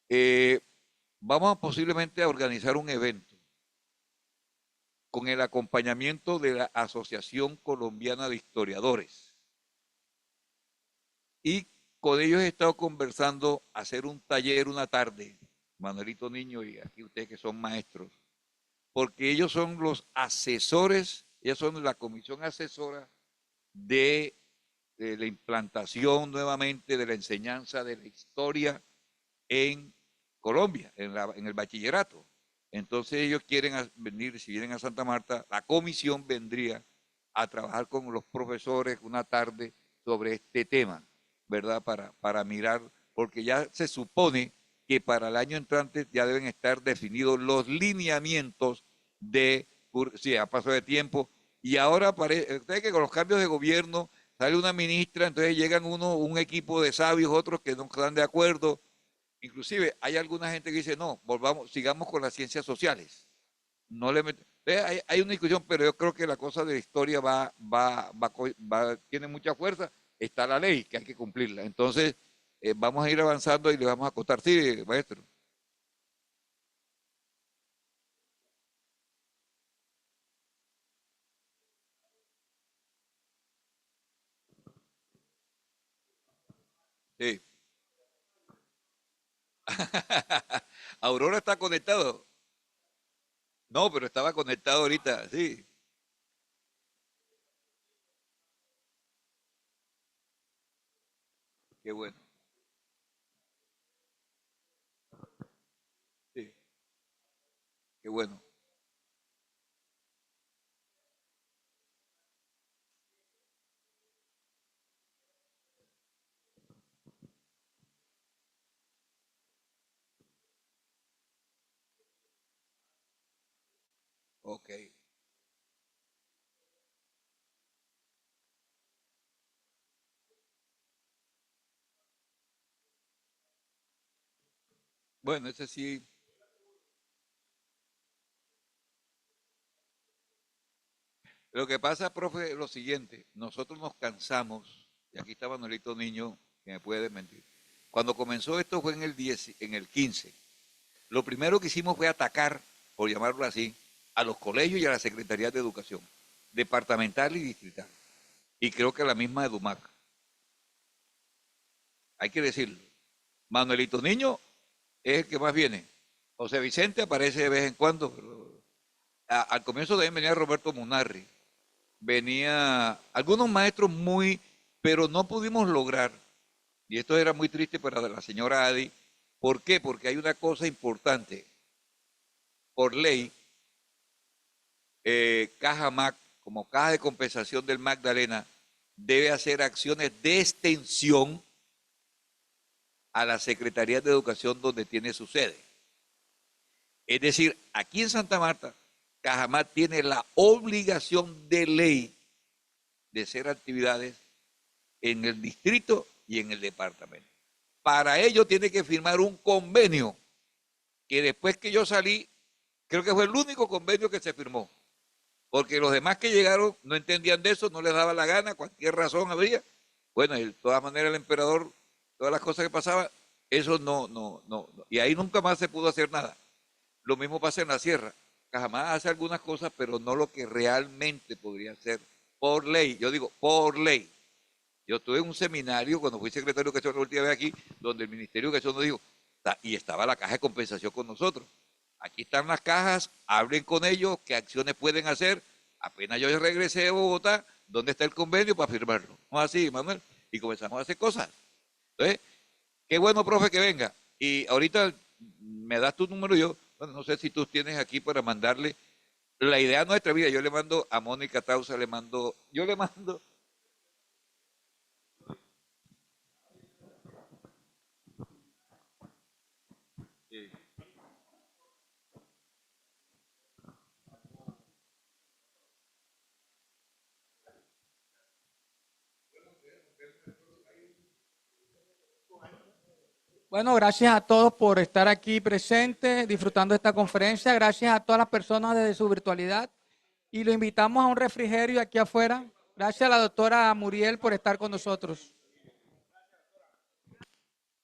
Eh, Vamos posiblemente a organizar un evento con el acompañamiento de la Asociación Colombiana de Historiadores. Y con ellos he estado conversando, hacer un taller una tarde, Manuelito Niño y aquí ustedes que son maestros, porque ellos son los asesores, ellos son la comisión asesora de la implantación nuevamente de la enseñanza de la historia en Colombia, en el bachillerato. Entonces ellos quieren venir, si vienen a Santa Marta, la comisión vendría a trabajar con los profesores una tarde sobre este tema, ¿verdad? Para mirar, porque ya se supone que para el año entrante ya deben estar definidos los lineamientos de, sí, a paso de tiempo, y ahora parece, ustedes que con los cambios de gobierno sale una ministra, entonces llegan un equipo de sabios, otros que no están de acuerdo. Inclusive hay alguna gente que dice, no, sigamos con las ciencias sociales. No le hay una discusión, pero yo creo que la cosa de la historia tiene mucha fuerza. Está la ley, que hay que cumplirla. Entonces, vamos a ir avanzando y le vamos a acotar. Sí, maestro. Sí. Aurora está conectado. No, pero estaba conectado ahorita, sí. Qué bueno. Sí, qué bueno. Ok. Bueno, ese sí. Lo que pasa, profe, es lo siguiente. Nosotros nos cansamos, y aquí está Manuelito Niño, que me puede mentir. Cuando comenzó esto fue en el 10, en el 15. Lo primero que hicimos fue atacar, por llamarlo así, a los colegios y a las secretarías de educación, departamental y distrital. Y creo que la misma de Dumac. Hay que decirlo. Manuelito Niño es el que más viene. José Vicente aparece de vez en cuando. Pero al comienzo de él venía Roberto Munarri. Venía algunos maestros muy, pero no pudimos lograr, y esto era muy triste para la señora Adi. ¿Por qué? Porque hay una cosa importante. Por ley, Caja MAC, como caja de compensación del Magdalena, debe hacer acciones de extensión a las secretarías de educación donde tiene su sede. Es decir, aquí en Santa Marta, Caja MAC tiene la obligación de ley de hacer actividades en el distrito y en el departamento. Para ello tiene que firmar un convenio que después que yo salí, creo que fue el único convenio que se firmó, porque los demás que llegaron no entendían de eso, no les daba la gana, cualquier razón habría. Bueno, y de todas maneras el emperador, todas las cosas que pasaban, eso no. Y ahí nunca más se pudo hacer nada. Lo mismo pasa en la sierra. Jamás hace algunas cosas, pero no lo que realmente podría hacer por ley. Yo digo, por ley. Yo estuve en un seminario cuando fui secretario de Educación la última vez aquí, donde el Ministerio de Educación nos dijo, y estaba la caja de compensación con nosotros. Aquí están las cajas, hablen con ellos, qué acciones pueden hacer. Apenas yo regresé a Bogotá, ¿dónde está el convenio para firmarlo? No así, Manuel. Y comenzamos a hacer cosas. Entonces, qué bueno, profe, que venga. Y ahorita me das tu número yo, bueno, no sé si tú tienes aquí para mandarle la idea nuestra vida. Yo le mando a Mónica Tausa, yo le mando. Sí. Bueno, gracias a todos por estar aquí presentes, disfrutando de esta conferencia. Gracias a todas las personas desde su virtualidad. Y lo invitamos a un refrigerio aquí afuera. Gracias a la doctora Muriel por estar con nosotros.